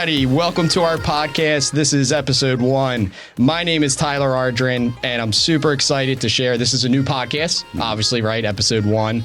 everybody. Welcome to our podcast. This is episode 1. My name is Tyler Ardron, and I'm super excited to share. This is a new podcast, obviously, right? Episode 1.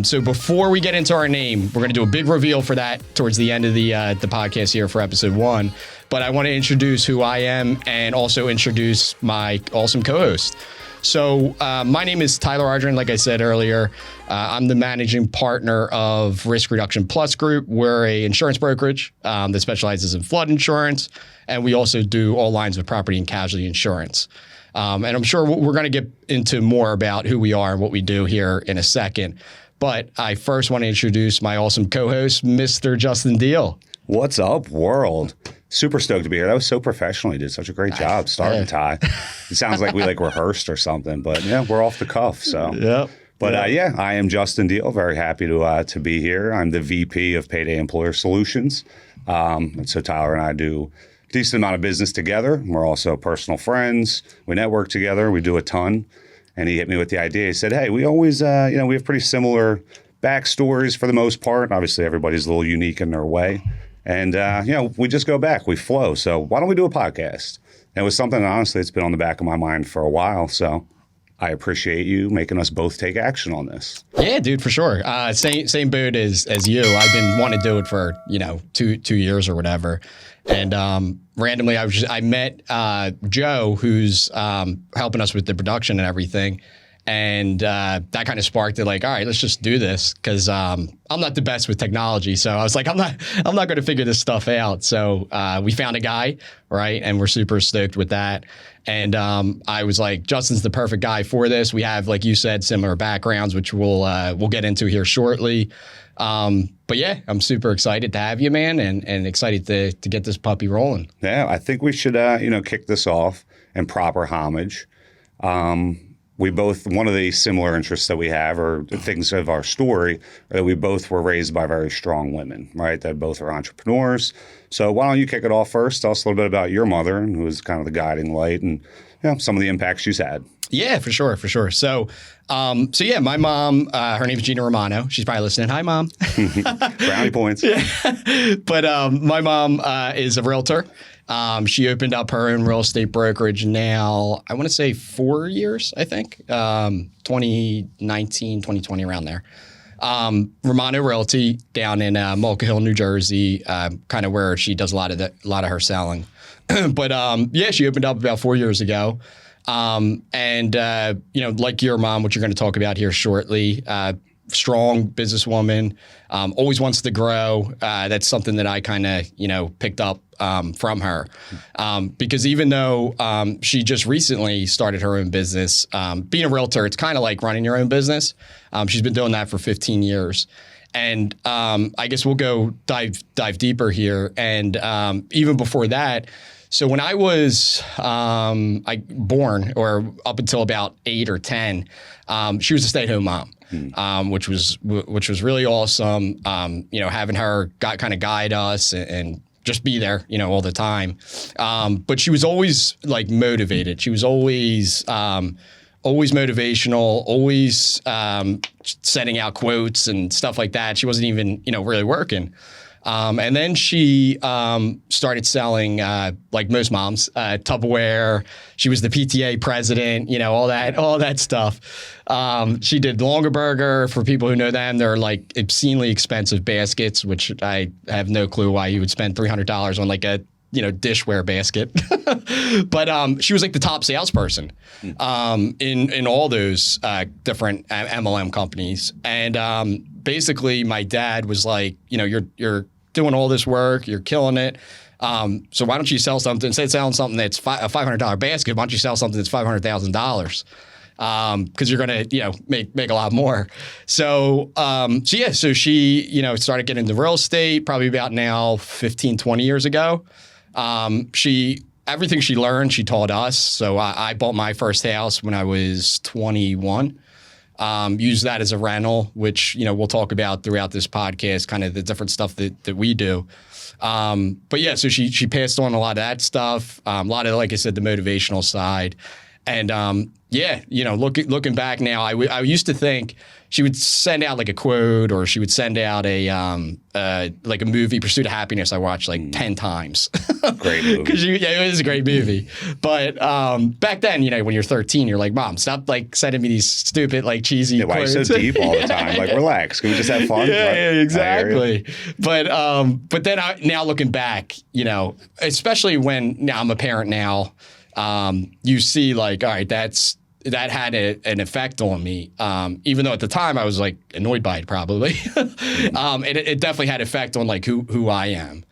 So before we get into our name, we're going to do a big reveal for that towards the end of the podcast here for episode 1. But I want to introduce who I am and also introduce my awesome co-host. So my name is Tyler Ardron. Like I said earlier, I'm the managing partner of Risk Reduction Plus Group. We're a insurance brokerage that specializes in flood insurance, and we also do all lines of property and casualty insurance. And I'm sure we're going to get into more about who we are and what we do here in a second. But I first want to introduce my awesome co-host, Mr. Justin Deal. What's up, world? Super stoked to be here. That was so professional. You did such a great job starting, Ty. It sounds like we rehearsed or something, but yeah, we're off the cuff. So, yep. But I am Justin Deal. Very happy to be here. I'm the VP of Payday Employer Solutions. And so Tyler and I do a decent amount of business together. We're also personal friends. We network together. We do a ton. And he hit me with the idea. He said, "Hey, we always, we have pretty similar backstories for the most part. Obviously, everybody's a little unique in their way." And, we just go back, we flow. So why don't we do a podcast? And it was something, honestly, it's been on the back of my mind for a while. So I appreciate you making us both take action on this. Yeah, dude, for sure. Same boat as you. I've been wanting to do it for, 2 years or whatever. And randomly, I met Joe, who's helping us with the production and everything. And that kind of sparked it, like, all right, let's just do this, because I'm not the best with technology. So I was like, I'm not going to figure this stuff out. So we found a guy, right? And we're super stoked with that. And I was like, Justin's the perfect guy for this. We have, like you said, similar backgrounds, which we'll get into here shortly. But yeah, I'm super excited to have you, man, and excited to get this puppy rolling. Yeah, I think we should, kick this off in proper homage. We both, one of the similar interests that we have, or things of our story, are that we both were raised by very strong women, right? That both are entrepreneurs. So why don't you kick it off first? Tell us a little bit about your mother, who was kind of the guiding light, and some of the impacts she's had. Yeah, for sure. So, my mom, her name is Gina Romano. She's probably listening. Hi, Mom. Brownie points. Yeah. But my mom is a realtor. She opened up her own real estate brokerage now, I want to say 4 years, I think, 2019, 2020, around there. Romano Realty down in Mulca Hill, New Jersey, kind of where she does a lot of her selling. But she opened up about 4 years ago. Like your mom, which you're going to talk about here shortly, strong businesswoman, always wants to grow. That's something that I kind of, picked up from her. Because even though she just recently started her own business, being a realtor, it's kind of like running your own business. She's been doing that for 15 years. And I guess we'll go dive deeper here. And even before that, so when I was born, or up until about 8 or 10, she was a stay-at-home mom, which was really awesome. Having her kind of guide us and just be there, all the time. But she was always motivated. She was always motivational, always sending out quotes and stuff like that. She wasn't even, really working. And then she started selling, like most moms, Tupperware. She was the PTA president, all that stuff. She did Longaberger. For people who know them, they're like obscenely expensive baskets, which I have no clue why you would spend $300 on like a dishware basket. But she was like the top salesperson in all those different MLM companies. And basically, my dad was like, you're doing all this work, you're killing it. So why don't you sell something? Instead of selling something that's a $500 basket, why don't you sell something that's $500,000? Because you're going to, make a lot more. So she, started getting into real estate probably about now 15, 20 years ago. Everything she learned, she taught us. So I bought my first house when I was 21. Use that as a rental, which, we'll talk about throughout this podcast, kind of the different stuff that we do. So she passed on a lot of that stuff, a lot of, like I said, the motivational side. And yeah, you know, looking back now, I used to think she would send out like a quote, or she would send out a like a movie, Pursuit of Happiness. I watched like 10 times. Great movie. Because yeah, it was a great movie. But back then, you know, when you're 13, you're like, Mom, stop like sending me these stupid like cheesy Why are you quotes. so deep all the time? Like, relax. Can we just have fun? Yeah, exactly. But then now looking back, you know, especially when now I'm a parent now, you see like, all right, that had an effect on me. Even though at the time I was like annoyed by it probably. It definitely had effect on like who I am.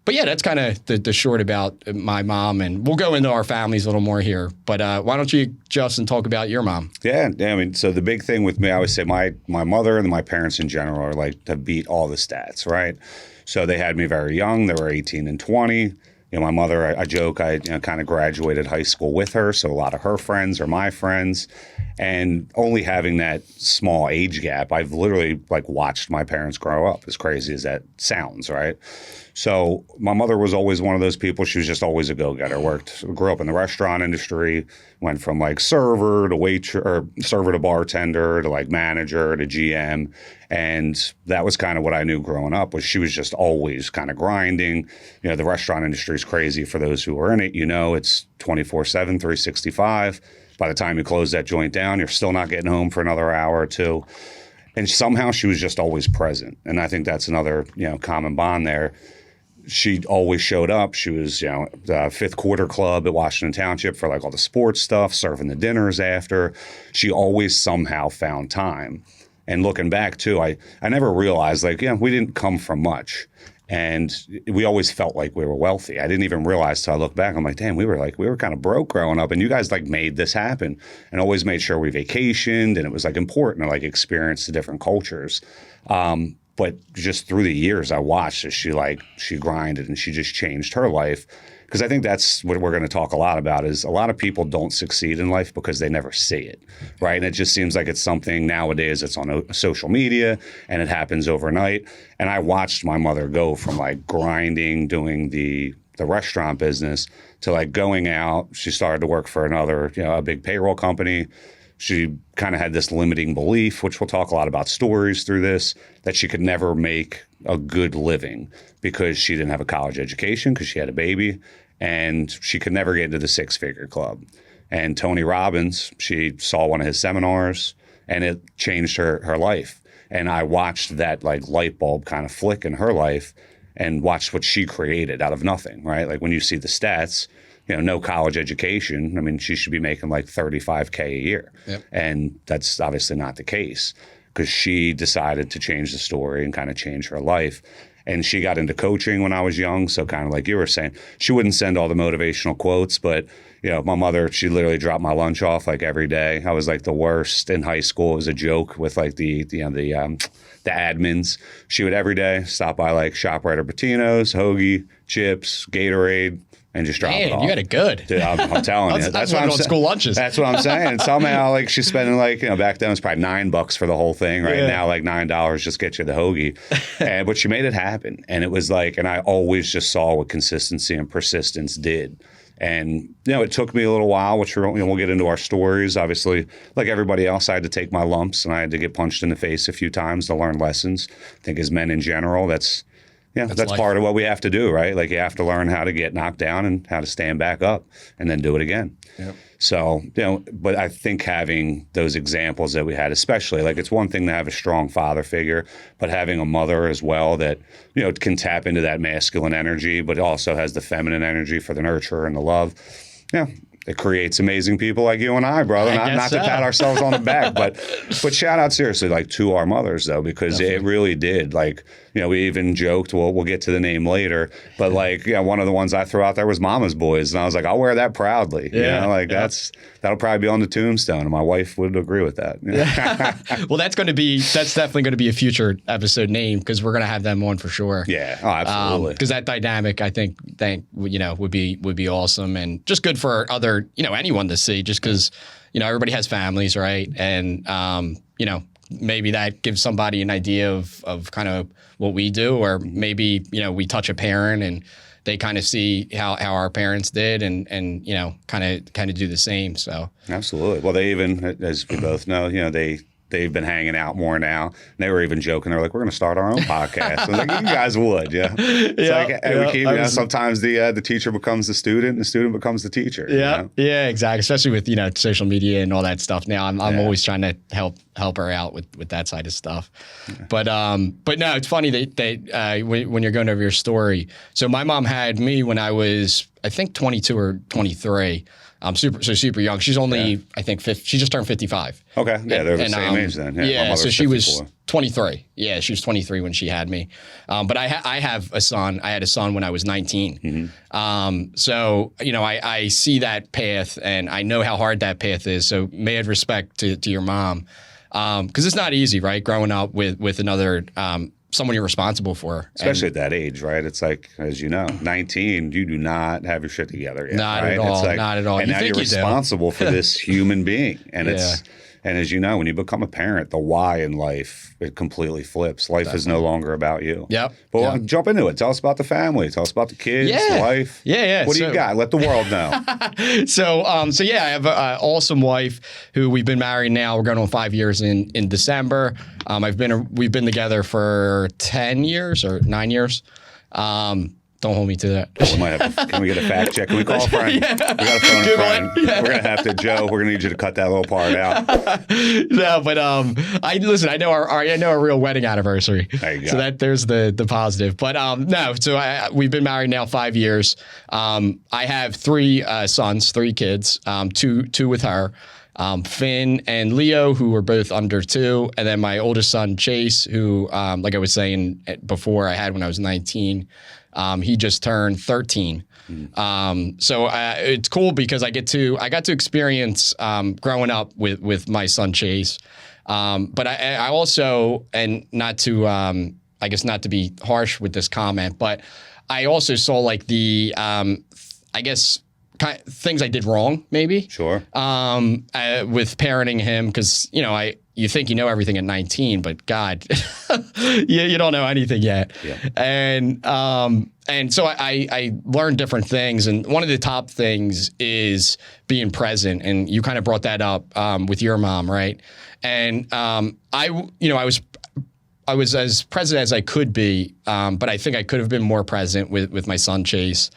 But yeah, that's kind of the short about my mom, and we'll go into our families a little more here. But why don't you, Justin, talk about your mom? Yeah, I mean, so the big thing with me, I always say my mother and my parents in general are like to beat all the stats, right? So they had me very young. They were 18 and 20. You know, my mother, I joke, I kind of graduated high school with her, so a lot of her friends are my friends. And only having that small age gap, I've literally like watched my parents grow up, as crazy as that sounds, right? So my mother was always one of those people. She was just always a go-getter. Grew up in the restaurant industry, went from like server to bartender to like manager to GM. And that was kind of what I knew growing up, was she was just always kind of grinding. You know, the restaurant industry is crazy for those who are in it. You know, it's 24/7, 365. By the time you close that joint down, you're still not getting home for another hour or two. And somehow she was just always present. And I think that's another, you know, common bond there. She always showed up. She was, you know, the fifth quarter club at Washington Township for like all the sports stuff, serving the dinners after. She always somehow found time. And looking back too, I never realized like, yeah, we didn't come from much. And we always felt like we were wealthy. I didn't even realize till I look back. I'm like, damn, we were kind of broke growing up, and you guys like made this happen, and always made sure we vacationed, and it was like important to like experience the different cultures. But just through the years, I watched as she grinded, and she just changed her life. Because I think that's what we're going to talk a lot about, is a lot of people don't succeed in life because they never see it, right? And it just seems like it's something nowadays that's on social media and it happens overnight. And I watched my mother go from like grinding, doing the restaurant business, to like going out. She started to work for another, you know, a big payroll company. She kind of had this limiting belief, which we'll talk a lot about stories through this, that she could never make a good living because she didn't have a college education, because she had a baby. And she could never get into the six-figure club. And Tony Robbins, she saw one of his seminars, and it changed her life. And I watched that like light bulb kind of flick in her life, and watched what she created out of nothing, right? Like when you see the stats, you know, no college education. I mean, she should be making like $35K a year. Yep. And that's obviously not the case, because she decided to change the story and kind of change her life. And she got into coaching when I was young. So kind of like you were saying, she wouldn't send all the motivational quotes, but you know, my mother, she literally dropped my lunch off like every day. I was like the worst in high school. It was a joke with like the admins. She would every day stop by like ShopRite or Bertino's, hoagie, chips, Gatorade, and just drop it off. You got it good. Dude, I'm telling you. That's what I'm saying. School lunches. That's what I'm saying. And somehow, like, she's spending like, you know, back then it was probably $9 for the whole thing. Right now, like $9 just gets you the hoagie. But she made it happen. And it was like, and I always just saw what consistency and persistence did. And, you know, it took me a little while, which we'll get into our stories. Obviously, like everybody else, I had to take my lumps, and I had to get punched in the face a few times to learn lessons. I think as men in general, that's part of what we have to do, right? Like you have to learn how to get knocked down and how to stand back up and then do it again. Yep. So, you know, but I think having those examples that we had, especially, like it's one thing to have a strong father figure, but having a mother as well that, you know, can tap into that masculine energy, but also has the feminine energy for the nurture and the love. Yeah. It creates amazing people like you and I, brother. Not to pat ourselves on the back, but shout out seriously, like to our mothers though, because It really did. Like, you know, we even joked. We'll get to the name later, but like, yeah, one of the ones I threw out there was Mama's Boys, and I was like, I'll wear that proudly. Yeah, you know, like that'll probably be on the tombstone, and my wife would agree with that. Well, that's definitely going to be a future episode name, because we're going to have them on for sure. Yeah, oh, absolutely. Because that dynamic, I think you know, would be awesome, and just good for other, you know, anyone to see, just because, you know, everybody has families, right? And you know, maybe that gives somebody an idea of kind of what we do, or maybe, you know, we touch a parent and they kind of see how our parents did, and you know, kind of do the same. So absolutely. Well, they even, as we both know, you know, they've been hanging out more now. And they were even joking. They're like, we're going to start our own podcast. I was like, you guys would, yeah. It's we keep, you know, sometimes the teacher becomes the student and the student becomes the teacher. Yeah, you know? Yeah, exactly. Especially with, you know, social media and all that stuff now. I'm always trying to help her out with that side of stuff. Yeah. But no, it's funny that when you're going over your story. So my mom had me when I was, I think, 22 or 23. Super young. She's only, I think, she just turned 55. Okay. Yeah, they're the same age then. Yeah, so she was 23. Yeah, she was 23 when she had me. But I have a son. I had a son when I was 19. Mm-hmm. So, you know, I see that path, and I know how hard that path is. So mad respect to your mom. Because it's not easy, right? Growing up with another someone you're responsible for. Especially at that age, right? It's like, as you know, 19, you do not have your shit together yet. Not right? at all. It's like, not at all. And now you're responsible for this human being. And and as you know, when you become a parent, the why in life, it completely flips. Life is no longer about you. Yep. But jump into it. Tell us about the family. Tell us about the kids, the wife. Yeah. What do you got? Let the world know. So I have an awesome wife who we've been married now. We're going on 5 years in December. We've been together for 10 years or 9 years. Don't hold me to that. Can we get a fact check? Can we call a friend? Yeah. We got a phone a friend. We're going to have to, Joe, we're going to need you to cut that little part out. No, but I know our real wedding anniversary. There you go. So there's the positive. But no, so we've been married now 5 years. I have three sons, three kids, two with her. Finn and Leo, who were both under 2, and then my oldest son Chase, who, like I was saying before, I had when I was 19. He just turned 13. So it's cool because I got to experience growing up with my son Chase. But I also, and not to I guess not to be harsh with this comment, but I also saw like the I guess things I did wrong, maybe. Sure. With parenting him, because you think you know everything at 19, but God, you don't know anything yet. Yeah. And so I learned different things, and one of the top things is being present. And you kind of brought that up with your mom, right? And I was as present as I could be, but I think I could have been more present with my son Chase.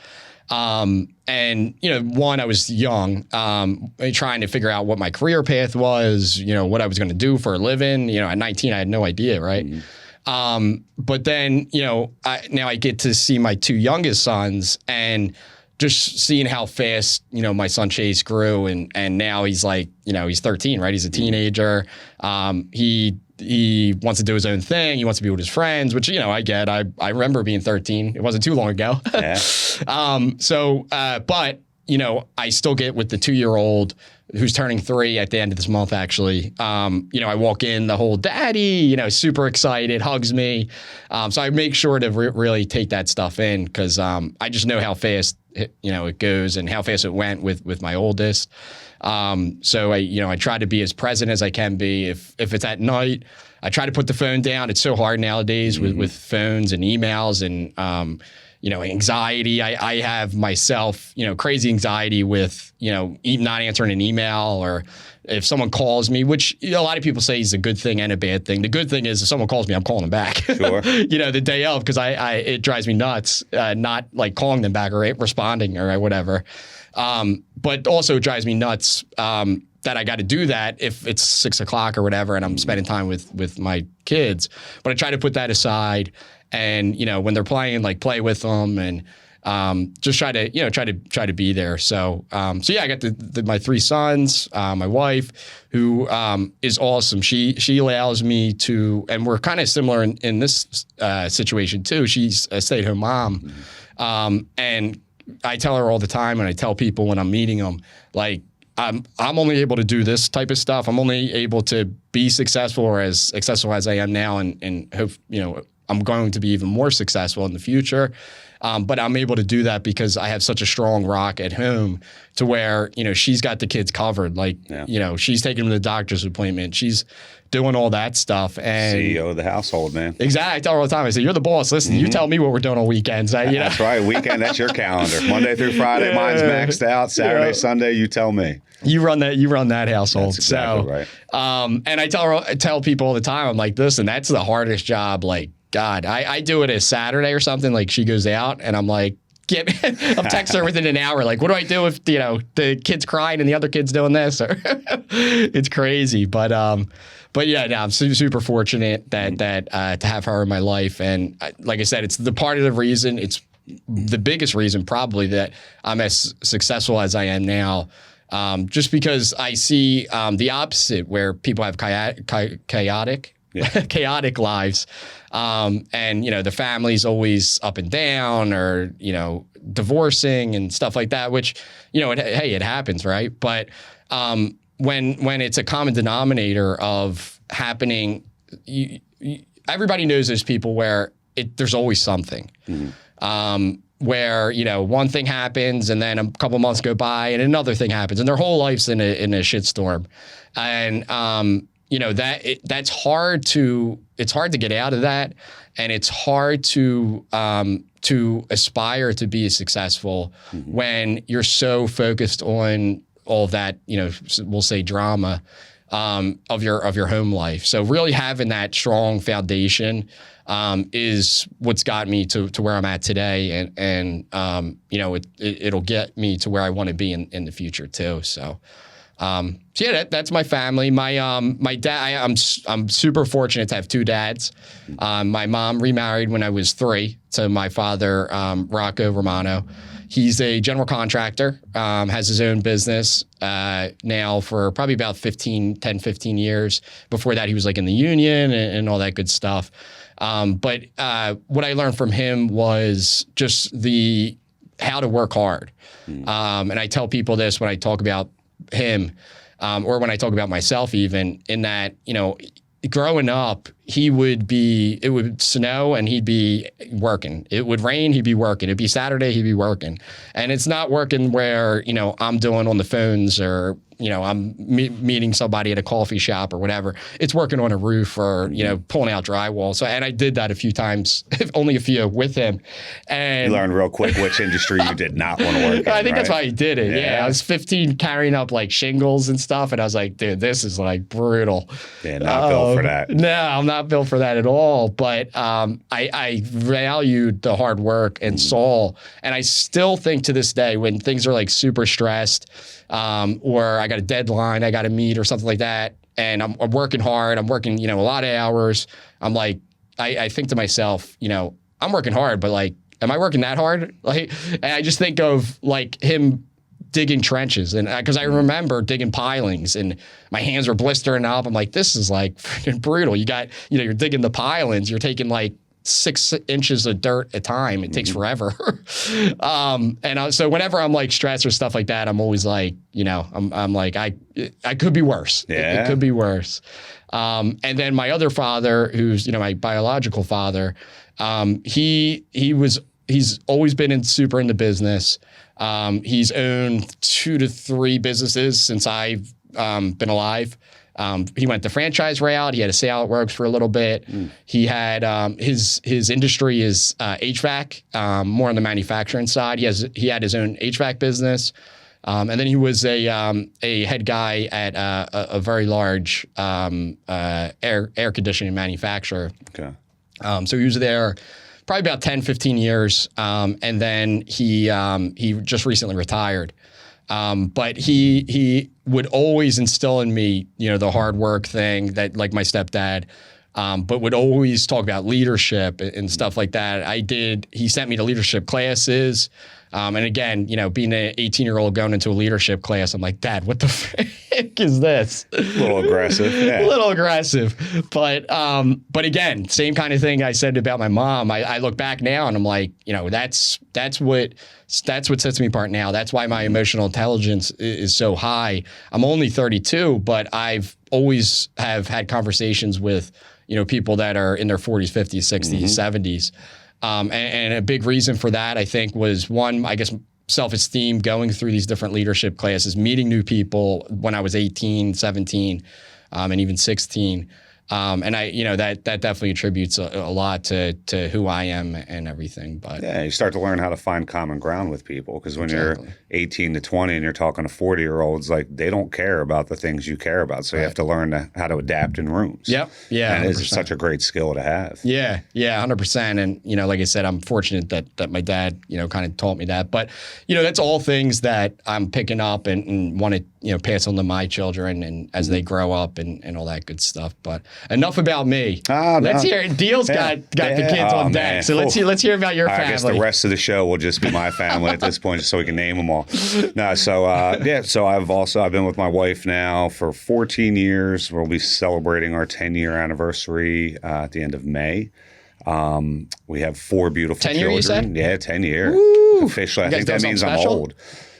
And one, I was young, trying to figure out what my career path was, what I was going to do for a living. At 19, I had no idea, right? Mm-hmm. But then, now I get to see my two youngest sons, and just seeing how fast, my son Chase grew, and now he's like, he's 13, right? He's a teenager. He wants to do his own thing. He wants to be with his friends, which, I get. I remember being 13. It wasn't too long ago. Yeah. But, I still get with the 2-year-old who's turning 3 at the end of this month, actually. I walk in, the whole daddy, super excited, hugs me. So I make sure to really take that stuff in, because I just know how fast, it goes, and how fast it went with my oldest. So I try to be as present as I can be. If it's at night, I try to put the phone down. It's so hard nowadays with phones and emails and, anxiety. I have myself, crazy anxiety with, not answering an email, or if someone calls me, which a lot of people say is a good thing and a bad thing. The good thing is if someone calls me, I'm calling them back. Sure. The day of, because it drives me nuts, not like calling them back or responding or whatever. But also it drives me nuts that I got to do that if it's 6 o'clock or whatever, and I'm spending time with my kids. But I try to put that aside, and when they're playing, like play with them, and just try to be there. So I got my 3 sons, my wife, who is awesome. She allows me to, and we're kind of similar in this situation too. She's a stay-at-home mom, and I tell her all the time, and I tell people when I'm meeting them, like, I'm only able to do this type of stuff. I'm only able to be successful, or as successful as I am now, and hope, I'm going to be even more successful in the future. But I'm able to do that because I have such a strong rock at home to where, she's got the kids covered. Like, she's taking them to the doctor's appointment. She's doing all that stuff. And CEO of the household, man. Exactly. I tell her all the time. I say, you're the boss. Listen, you tell me what we're doing on weekends. That's right. Weekend, that's your calendar. Monday through Friday, mine's maxed out. Saturday, Sunday, you tell me. You run that household. That's exactly right. And I tell people all the time, I'm like, listen, that's the hardest job. Like, God, I do it as Saturday or something. Like she goes out and I'm like, I'm texting her within an hour. Like, what do I do if, the kid's crying and the other kid's doing this? Or it's crazy. But yeah, no, I'm super fortunate that to have her in my life. And like I said, it's the part of the reason, it's the biggest reason probably that I'm as successful as I am now. Just because I see the opposite where people have chaotic lives. And, the family's always up and down or, divorcing and stuff like that, which, it happens, right? But when it's a common denominator of happening, everybody knows there's people where there's always something. Where, one thing happens and then a couple months go by and another thing happens and their whole life's in a shitstorm. And, that's hard to get out of that. And it's hard to aspire to be successful when you're so focused on all of that, we'll say drama, of your home life. So really having that strong foundation, is what's got me to where I'm at today. And it'll get me to where I want to be in the future too. So yeah, that's my family. My dad, I'm super fortunate to have two dads. My mom remarried when I was 3 to my father, Rocco Romano. He's a general contractor, has his own business now for probably about 10, 15 years. Before that, he was like in the union and all that good stuff. But what I learned from him was just how to work hard. And I tell people this when I talk about him, or when I talk about myself even, in that, growing up, it would snow and he'd be working. It would rain, he'd be working. It'd be Saturday, he'd be working. And it's not working where, I'm doing on the phones or, I'm meeting somebody at a coffee shop or whatever. It's working on a roof or, pulling out drywall. So, and I did that a few times, only a few with him. And you learned real quick which industry you did not want to work in. I think that's why he did it. Yeah. I was 15 carrying up like shingles and stuff. And I was like, dude, this is like brutal. Yeah, not built for that. No, I'm not built for that at all. But I valued the hard work and soul. And I still think to this day when things are like super stressed, or I got a deadline I got to meet or something like that, and I'm working hard, I'm working, a lot of hours. I'm like, I think to myself, I'm working hard, but like, am I working that hard? Like, and I just think of like him digging trenches, and because I remember digging pilings, and my hands were blistering up. I'm like, this is like freaking brutal. You got, you're digging the pilings, you're taking like 6 inches of dirt at a time. It takes forever. So whenever I'm like stressed or stuff like that, I'm always like, I'm like, I could be worse. Yeah. It could be worse. And then my other father, who's, my biological father, he's always been super into business. He's owned 2 to 3 businesses since I've been alive. He went the franchise route. He had a say how it works for a little bit. He had his industry is HVAC, more on the manufacturing side. He had his own HVAC business, and then he was a head guy at a very large air conditioning manufacturer. Okay. So he was there probably about 10, 15 years, and then he just recently retired. But he would always instill in me, the hard work thing that like my stepdad, but would always talk about leadership and stuff like that. He sent me to leadership classes. And again, being an 18-year-old going into a leadership class, I'm like, Dad, what the frick is this? A little aggressive. Yeah. A little aggressive. But again, same kind of thing I said about my mom. I look back now and I'm like, that's what sets me apart now. That's why my emotional intelligence is so high. I'm only 32, but I've always have had conversations with, people that are in their 40s, 50s, 60s, 70s. And a big reason for that, I think, was one, I guess, self-esteem, going through these different leadership classes, meeting new people when I was 18, 17, and even 16. And that definitely attributes a lot to who I am and everything. But yeah, you start to learn how to find common ground with people, because when you're 18 to 20 and you're talking to 40-year-olds, like, they don't care about the things you care about. So you have to learn how to adapt in rooms. Yep. Yeah. And it's such a great skill to have. Yeah. Yeah. 100%. And, like I said, I'm fortunate that my dad, kind of taught me that. But, that's all things that I'm picking up and want to, pass on to my children and as they grow up and all that good stuff. But enough about me. Let's hear it. Deal's got the kids on deck. Man. So let's hear about your family. I guess the rest of the show will just be my family at this point, just so we can name them all. No, so I've been with my wife now for 14 years. We'll be celebrating our 10-year anniversary at the end of May. We have 4 beautiful 10 children. You said? Yeah, 10 years. Woo! Officially, I think that means I'm old.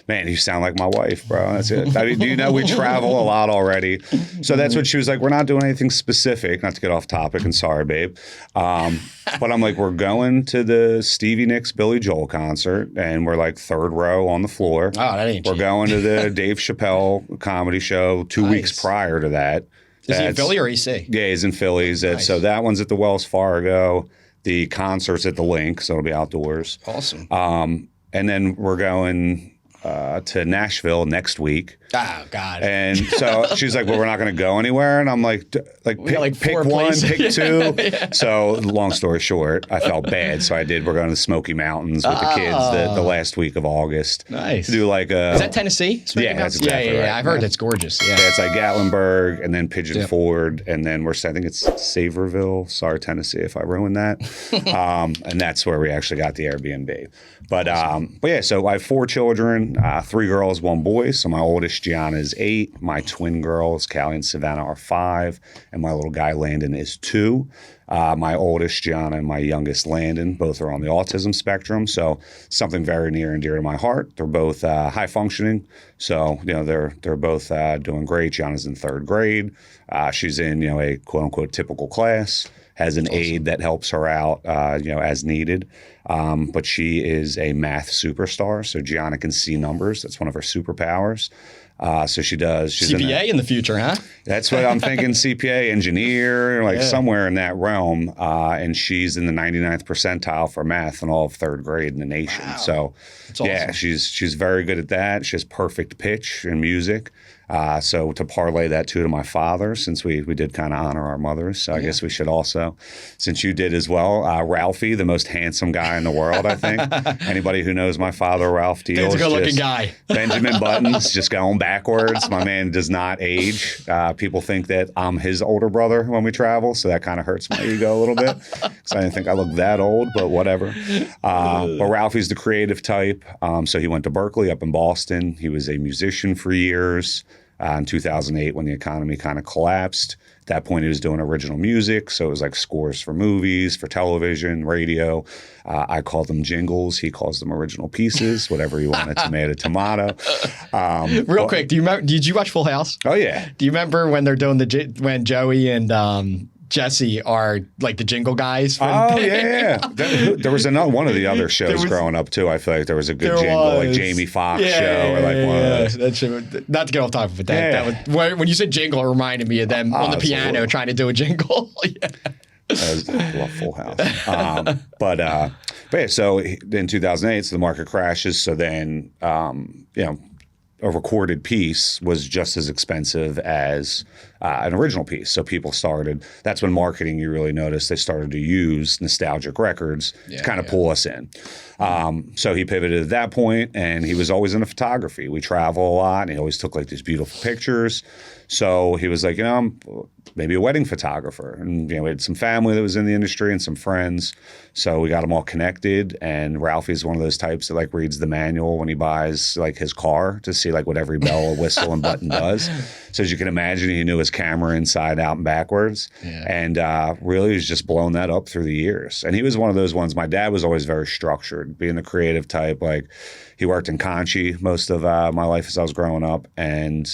Man, you sound like my wife, bro. That's it. I mean, we travel a lot already. So that's what she was like. We're not doing anything specific, not to get off topic, and sorry, babe. But I'm like, we're going to the Stevie Nicks Billy Joel concert, and we're like 3rd row on the floor. Oh, that ain't We're cheap. going to the Dave Chappelle comedy show 2 weeks prior to that. Is he in Philly or EC? Yeah, he's in Philly. Nice. So that one's at the Wells Fargo. The concert's at the Link, so it'll be outdoors. Awesome. And then we're going to Nashville next week. Oh, God. And so she's like, well, we're not going to go anywhere. And I'm like, pick one, places. pick 2. Yeah. So long story short, I felt bad. So I did. We're going to the Smoky Mountains with the kids the last week of August. Nice. To do like is that Tennessee? Yeah, that's exactly right. I've heard it's gorgeous. Yeah. It's like Gatlinburg and then Pigeon Forge. And then I think it's Saverville. Sorry, Tennessee, if I ruined that. And that's where we actually got the Airbnb. But yeah, so I have 4 children, 3 girls, 1 boy. So my oldest, Gianna, is 8. My twin girls, Callie and Savannah, are 5. And my little guy, Landon, is 2. My oldest, Gianna, and my youngest, Landon, both are on the autism spectrum. So something very near and dear to my heart. They're both high functioning. So, they're both doing great. Gianna's in 3rd grade. She's in, a quote unquote typical class, has an aide that helps her out, as needed. But she is a math superstar. So Gianna can see numbers. That's one of her superpowers. So she does. She's CPA in the future, huh? That's what I'm thinking. CPA, engineer, somewhere in that realm. And she's in the 99th percentile for math in all of 3rd grade in the nation. Wow. So awesome. Yeah, she's very good at that. She has perfect pitch in music. So to parlay that to my father, since we did kind of honor our mothers, so I guess we should also, since you did as well, Ralphie, the most handsome guy in the world, I think. Anybody who knows my father, Ralph Deal, he's a good-looking guy. Benjamin Buttons, just going backwards. My man does not age. People think that I'm his older brother when we travel, so that kind of hurts my ego a little bit. Because I didn't think I looked that old, but whatever. But Ralphie's the creative type. So he went to Berkeley up in Boston. He was a musician for years. In 2008, when the economy kind of collapsed, at that point he was doing original music, so it was like scores for movies, for television, radio. I call them jingles. He calls them original pieces, whatever you want, tomato. Real quick, did you watch Full House? Oh, yeah. Do you remember when they're doing when Joey and Jesse are like the jingle guys? Yeah. There was another one of the other shows growing up too. I feel like there was a good jingle, like Jamie Foxx show, or like one of those. That should, not to get off topic, but that was, when you said jingle, it reminded me of them on the piano trying to do a jingle. I love Full House. But yeah, so in 2008, so the market crashes. So then, a recorded piece was just as expensive as an original piece. So people started, that's when marketing, you really noticed, they started to use nostalgic records to kind of pull us in. So he pivoted at that point, and he was always into photography. We travel a lot, and he always took like these beautiful pictures. So he was like, I'm maybe a wedding photographer. And we had some family that was in the industry and some friends. So we got them all connected. And Ralphie's one of those types that like reads the manual when he buys like his car to see like what every bell, whistle, and button does. So as you can imagine, he knew his camera inside out and backwards. Yeah. And really he's just blown that up through the years. And he was one of those ones. My dad was always very structured, being the creative type. Like he worked in Conchi most of my life as I was growing up. And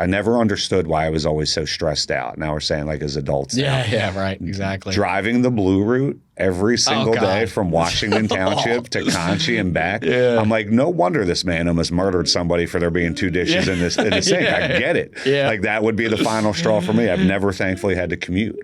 I never understood why I was always so stressed out. Now we're saying like as adults. Yeah, right. Exactly. Driving the Blue Route every single day from Washington Township to Conchi and back. Yeah. I'm like, no wonder this man almost murdered somebody for there being two dishes in the sink. I get it. Yeah. Like that would be the final straw for me. I've never thankfully had to commute.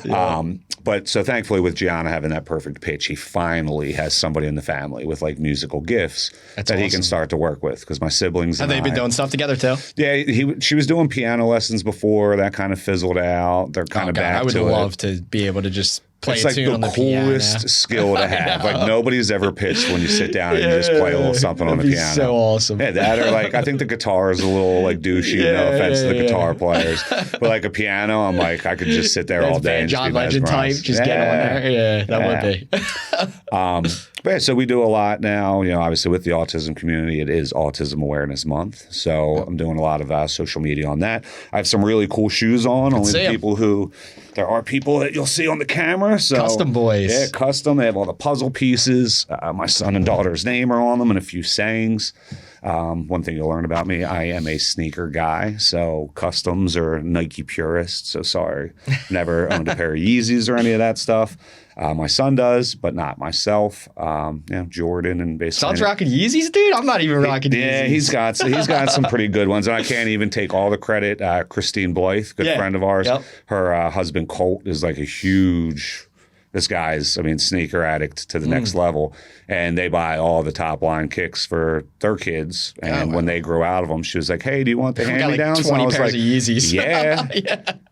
Yeah. But so thankfully with Gianna having that perfect pitch, he finally has somebody in the family with like musical gifts that he can start to work with. Because my siblings have they been doing stuff together too? Yeah, she was doing piano lessons before. That kind of fizzled out. They're kind of back to it. I would love to be able to just play it's like the coolest skill to have. Like nobody's ever pitched when you sit down and you just play a little something on the piano. So awesome. Yeah, that or like I think the guitar is a little like douchey. No offense to the guitar players, but like a piano, I'm like I could just sit there all day. And John Legend type, just get on there. Yeah, that would be. But yeah, so we do a lot now. Obviously with the autism community, it is Autism Awareness Month. So I'm doing a lot of social media on that. I have some really cool shoes on. Only the people who. There are people that you'll see on the camera. So, custom boys. Yeah, custom. They have all the puzzle pieces. My son and daughter's name are on them and a few sayings. One thing you'll learn about me, I am a sneaker guy. So customs are Nike purist. So sorry. Never owned a pair of Yeezys or any of that stuff. My son does, but not myself. Jordan and basically. Son's rocking Yeezys, dude? I'm not even rocking Yeezys. Yeah, he's got some pretty good ones. And I can't even take all the credit. Christine Blythe, good friend of ours, her husband Colt is like a huge... This guy's, sneaker addict to the next level. And they buy all the top line kicks for their kids. And when they grew out of them, she was like, hey, do you want the hand-me-downs? Like 20 pairs of Yeezys. Yeah.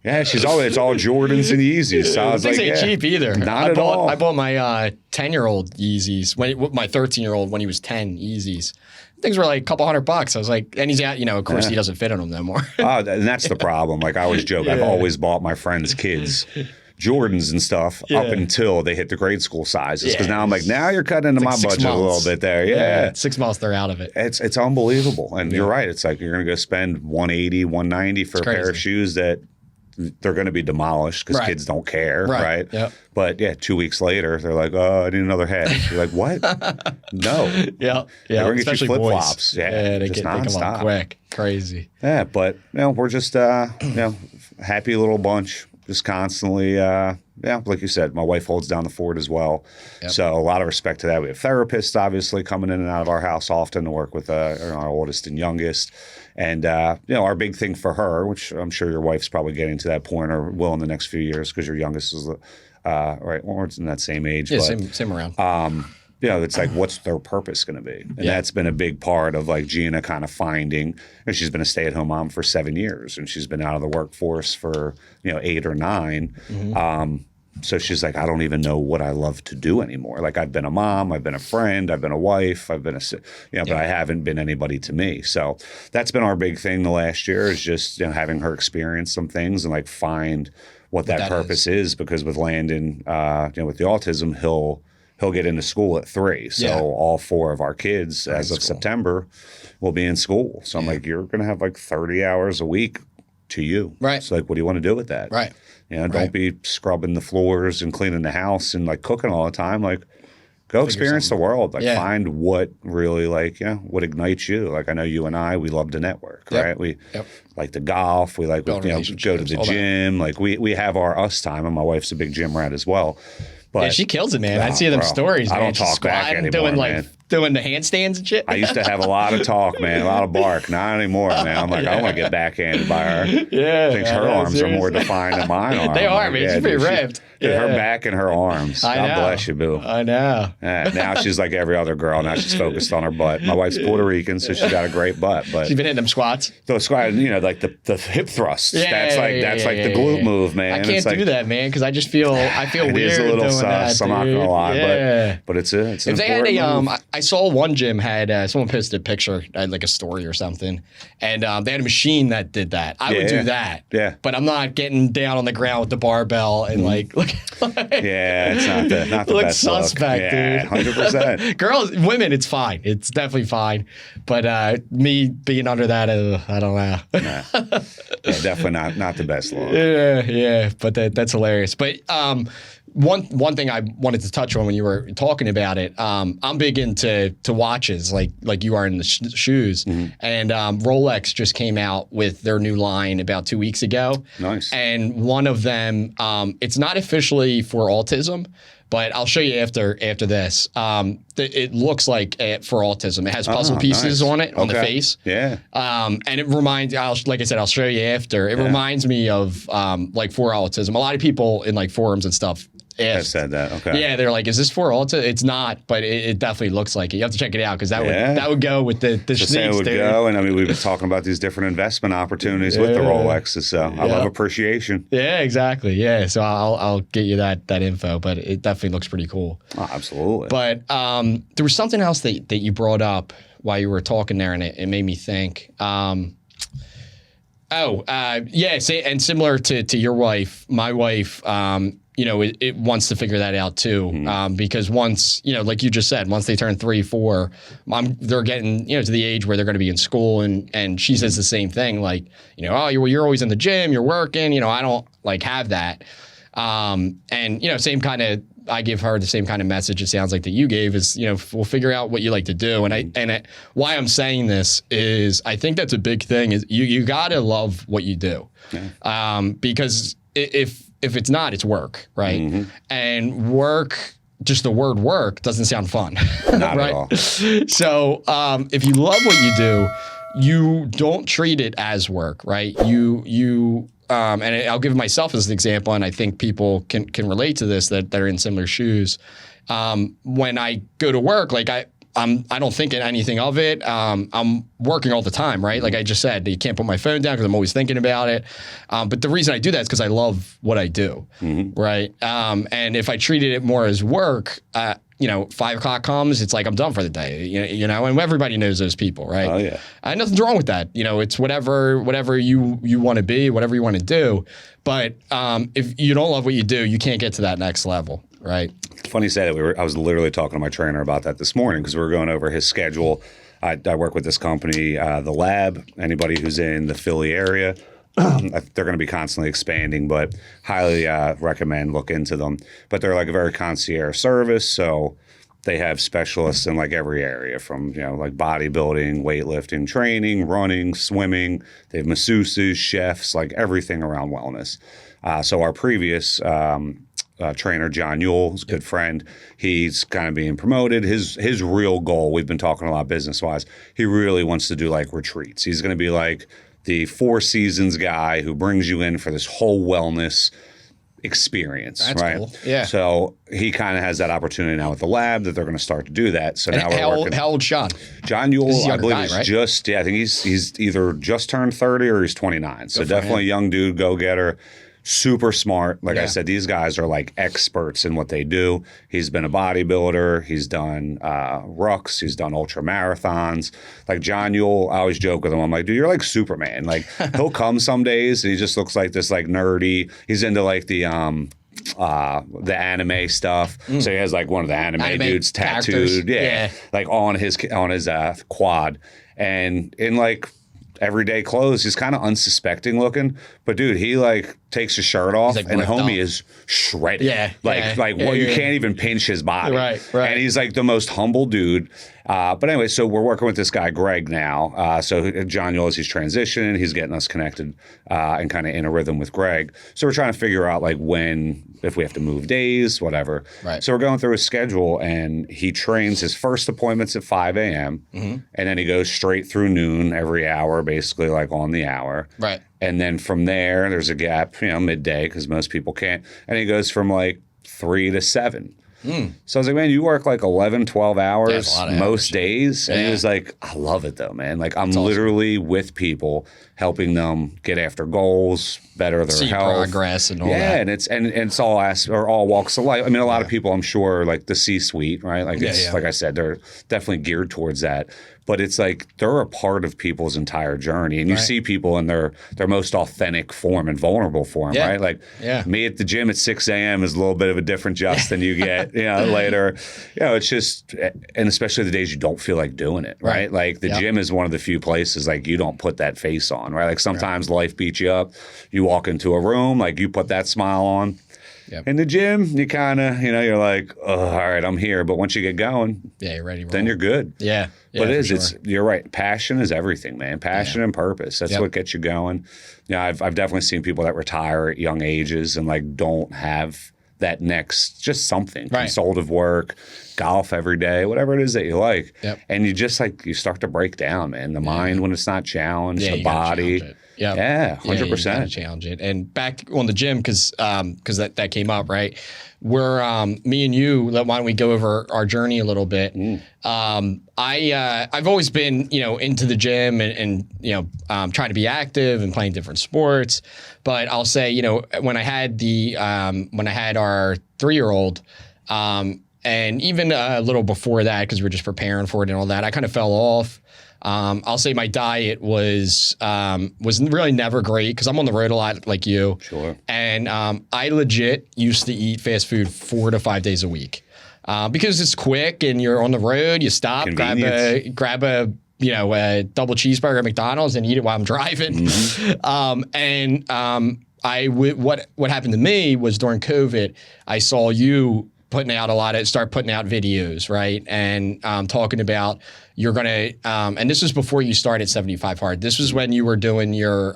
Yeah, it's all Jordans and Yeezys. So I was like, ain't cheap either. Not at all. I bought my 10-year-old Yeezys, my 13-year-old when he was 10 Yeezys. Things were like a couple $100. I was like, and he's out, of course he doesn't fit in them no more. And that's the problem. Like I always joke, I've always bought my friends' kids Jordans and stuff up until they hit the grade school sizes. Because now I'm like, now you're cutting into my budget a little bit there. Yeah. 6 months, they're out of it. It's unbelievable. And you're right. It's like you're going to go spend $180, $190 for a pair of shoes that they're going to be demolished because kids don't care. Right. Yep. But 2 weeks later, they're like, oh, I need another head. You're like, what? No. Yeah. They're going to get you flip-flops. Yeah, they come on quick. Crazy. Yeah, but we're just happy little bunch. Just constantly, like you said, my wife holds down the fort as well. Yep. So a lot of respect to that. We have therapists, obviously, coming in and out of our house often to work with our oldest and youngest. And, our big thing for her, which I'm sure your wife's probably getting to that point or will in the next few years because your youngest is, we're in that same age. Yeah, but, same around. It's like, what's their purpose going to be? And that's been a big part of like Gina kind of finding, she's been a stay-at-home mom for 7 years and she's been out of the workforce for, 8 or 9. Mm-hmm. So she's like, I don't even know what I love to do anymore. Like I've been a mom, I've been a friend, I've been a wife, I've been but I haven't been anybody to me. So that's been our big thing the last year is just, having her experience some things and like find what that purpose is. Because with Landon, with the autism, he'll get into school at 3. So all 4 of our kids as of September will be in school. So I'm like, you're going to have like 30 hours a week to you. Right. So like, what do you want to do with that? Right. Don't be scrubbing the floors and cleaning the house and like cooking all the time. Like go experience the world. Like find what really what ignites you. Like I know you and I, we love to network, right? We like to golf. We like, go to the gym. Like we have our us time and my wife's a big gym rat as well. But she kills it, man. I see them stories, man. I don't talk back anymore, doing the handstands and shit. I used to have a lot of talk, man, a lot of bark. Not anymore, man. I'm like, I want to get backhanded by her. Yeah. I think her arms are more defined than mine are. They are, man. She's pretty ripped. Dude, her back and her arms. God bless you, boo. I know. Yeah, now she's like every other girl. Now she's focused on her butt. My wife's Puerto Rican, so she's got a great butt. But she's been hitting them squats. Those squats, like the hip thrusts. That's like the glute move, man. I can't do that, man, because I feel weird. It is a little doing sus. That, I'm not gonna lie, but it's an if they had move. I saw one gym had someone posted a picture, like a story or something, and they had a machine that did that. I would do that. Yeah. But I'm not getting down on the ground with the barbell and look. Yeah, it's not the best suspect, look. dude. 100%. Girls, women, it's fine. It's definitely fine. But me being under that, I don't know. Yeah, definitely not the best look. Yeah. But that's hilarious. But one thing I wanted to touch on when you were talking about it, I'm big into watches, like you are in the shoes. Mm-hmm. And Rolex just came out with their new line about 2 weeks ago. Nice. And one of them, it's not officially for autism, but I'll show you after this. It looks like for autism. It has puzzle pieces on it, on the face. Yeah. And it reminds, like I said, I'll show you after. It reminds me of like for autism. A lot of people in like forums and stuff I said that. Okay. Yeah, they're like, "Is this for autism?" It's not, but it definitely looks like it. You have to check it out because that would go with the sneaks, would go. And I mean, we've been talking about these different investment opportunities with the Rolexes. So I love appreciation. Yeah, exactly. Yeah, so I'll get you that info, but it definitely looks pretty cool. Oh, absolutely. But there was something else that you brought up while you were talking there, and it made me think. And similar to your wife, my wife. It wants to figure that out too. Because once, like you just said, once they turn 3, 4, they're getting, to the age where they're going to be in school. And she says the same thing, like, you're always in the gym, you're working, I don't like have that. Same kind of, I give her the same kind of message it sounds like that you gave is, we'll figure out what you like to do. And why I'm saying this is I think that's a big thing is you got to love what you do. Yeah. Because if it's not, it's work, right? Mm-hmm. And work, just the word work doesn't sound fun. Not right? at all. So if you love what you do, you don't treat it as work, right? And I'll give myself as an example, and I think people can relate to this that are in similar shoes. When I go to work, like I don't think anything of it. I'm working all the time, right? Like I just said, you can't put my phone down because I'm always thinking about it. But the reason I do that is because I love what I do, right? And if I treated it more as work, 5 o'clock comes, it's like I'm done for the day, and everybody knows those people, right? Oh yeah. Nothing's wrong with that. It's whatever you want to be, whatever you want to do. But if you don't love what you do, you can't get to that next level, right? Funny you say that. I was literally talking to my trainer about that this morning because we were going over his schedule. I work with this company, The Lab. Anybody who's in the Philly area, they're going to be constantly expanding, but highly recommend look into them. But they're like a very concierge service, so they have specialists in like every area from like bodybuilding, weightlifting, training, running, swimming. They have masseuses, chefs, like everything around wellness. So our previous trainer, John Yule, is a good friend. He's kind of being promoted. His real goal, we've been talking a lot business-wise, he really wants to do like retreats. He's going to be like the 4 Seasons guy who brings you in for this whole wellness experience. That's right? Cool. Yeah. So he kind of has that opportunity now with the lab that they're going to start to do that. So now we're working. How old Sean? John Yule, I believe, guy, is right? I think he's either just turned 30 or he's 29. So definitely a young dude, go-getter. Super smart. Like I said, these guys are like experts in what they do. He's been a bodybuilder. He's done rucks. He's done ultra marathons. Like John Yule, I always joke with him. I'm like, dude, you're like Superman. Like he'll come some days and he just looks like this like nerdy. He's into like the anime stuff. So he has like one of the anime dudes tattooed. Yeah. Like on his quad. And in like everyday clothes, he's kind of unsuspecting looking, but dude, he like takes his shirt off and homie is shredded. You can't even pinch his body. Right. And he's like the most humble dude. But anyway, so we're working with this guy Greg now. So John Yule, he's transitioning, he's getting us connected and kind of in a rhythm with Greg. So we're trying to figure out like if we have to move days, whatever. Right. So we're going through his schedule, and he trains his first appointments at 5 a.m. And then he goes straight through noon every hour, basically like on the hour. Right. And then from there, there's a gap, midday, because most people can't. And it goes from like 3 to 7. So I was like, man, you work like 11, 12 hours most days. And he was like, I love it though, man. Like I'm literally with people, helping them get after goals, better their health. Progress and all that. Yeah, and it's all walks of life. I mean, a lot of people, I'm sure, like the C-suite, right? Like like I said, they're definitely geared towards that. But it's like they're a part of people's entire journey, and you see people in their most authentic form and vulnerable form, right? Like me at the gym at 6 a.m. is a little bit of a different Justin you get, later. It's just, and especially the days you don't feel like doing it, right? Like the gym is one of the few places like you don't put that face on, right? Like sometimes life beats you up. You walk into a room, like you put that smile on. In the gym, you kind of, you're like, oh, all right, I'm here. But once you get going, you're ready. Then you're good. Yeah. But you're right. Passion is everything, man. Passion and purpose. That's what gets you going. I've definitely seen people that retire at young ages and like don't have that next, just something, consultative work, golf every day, whatever it is that you like. And you just like, you start to break down, man. The mind when it's not challenged, the body. Yeah, 100%. Yeah, challenge it. And back on the gym, because that came up, right? We're me and you. Why don't we go over our journey a little bit? I've always been into the gym and trying to be active and playing different sports. But I'll say when I had our 3-year-old. And even a little before that, because we were just preparing for it and all that, I kind of fell off. I'll say my diet was really never great because I'm on the road a lot like you. Sure. And I legit used to eat fast food 4 to 5 days a week because it's quick and you're on the road. You stop, grab a double cheeseburger at McDonald's and eat it while I'm driving. What happened to me was during COVID, I saw you putting out videos, right? And talking about you're going to, and this was before you started 75 Hard. This was when you were doing your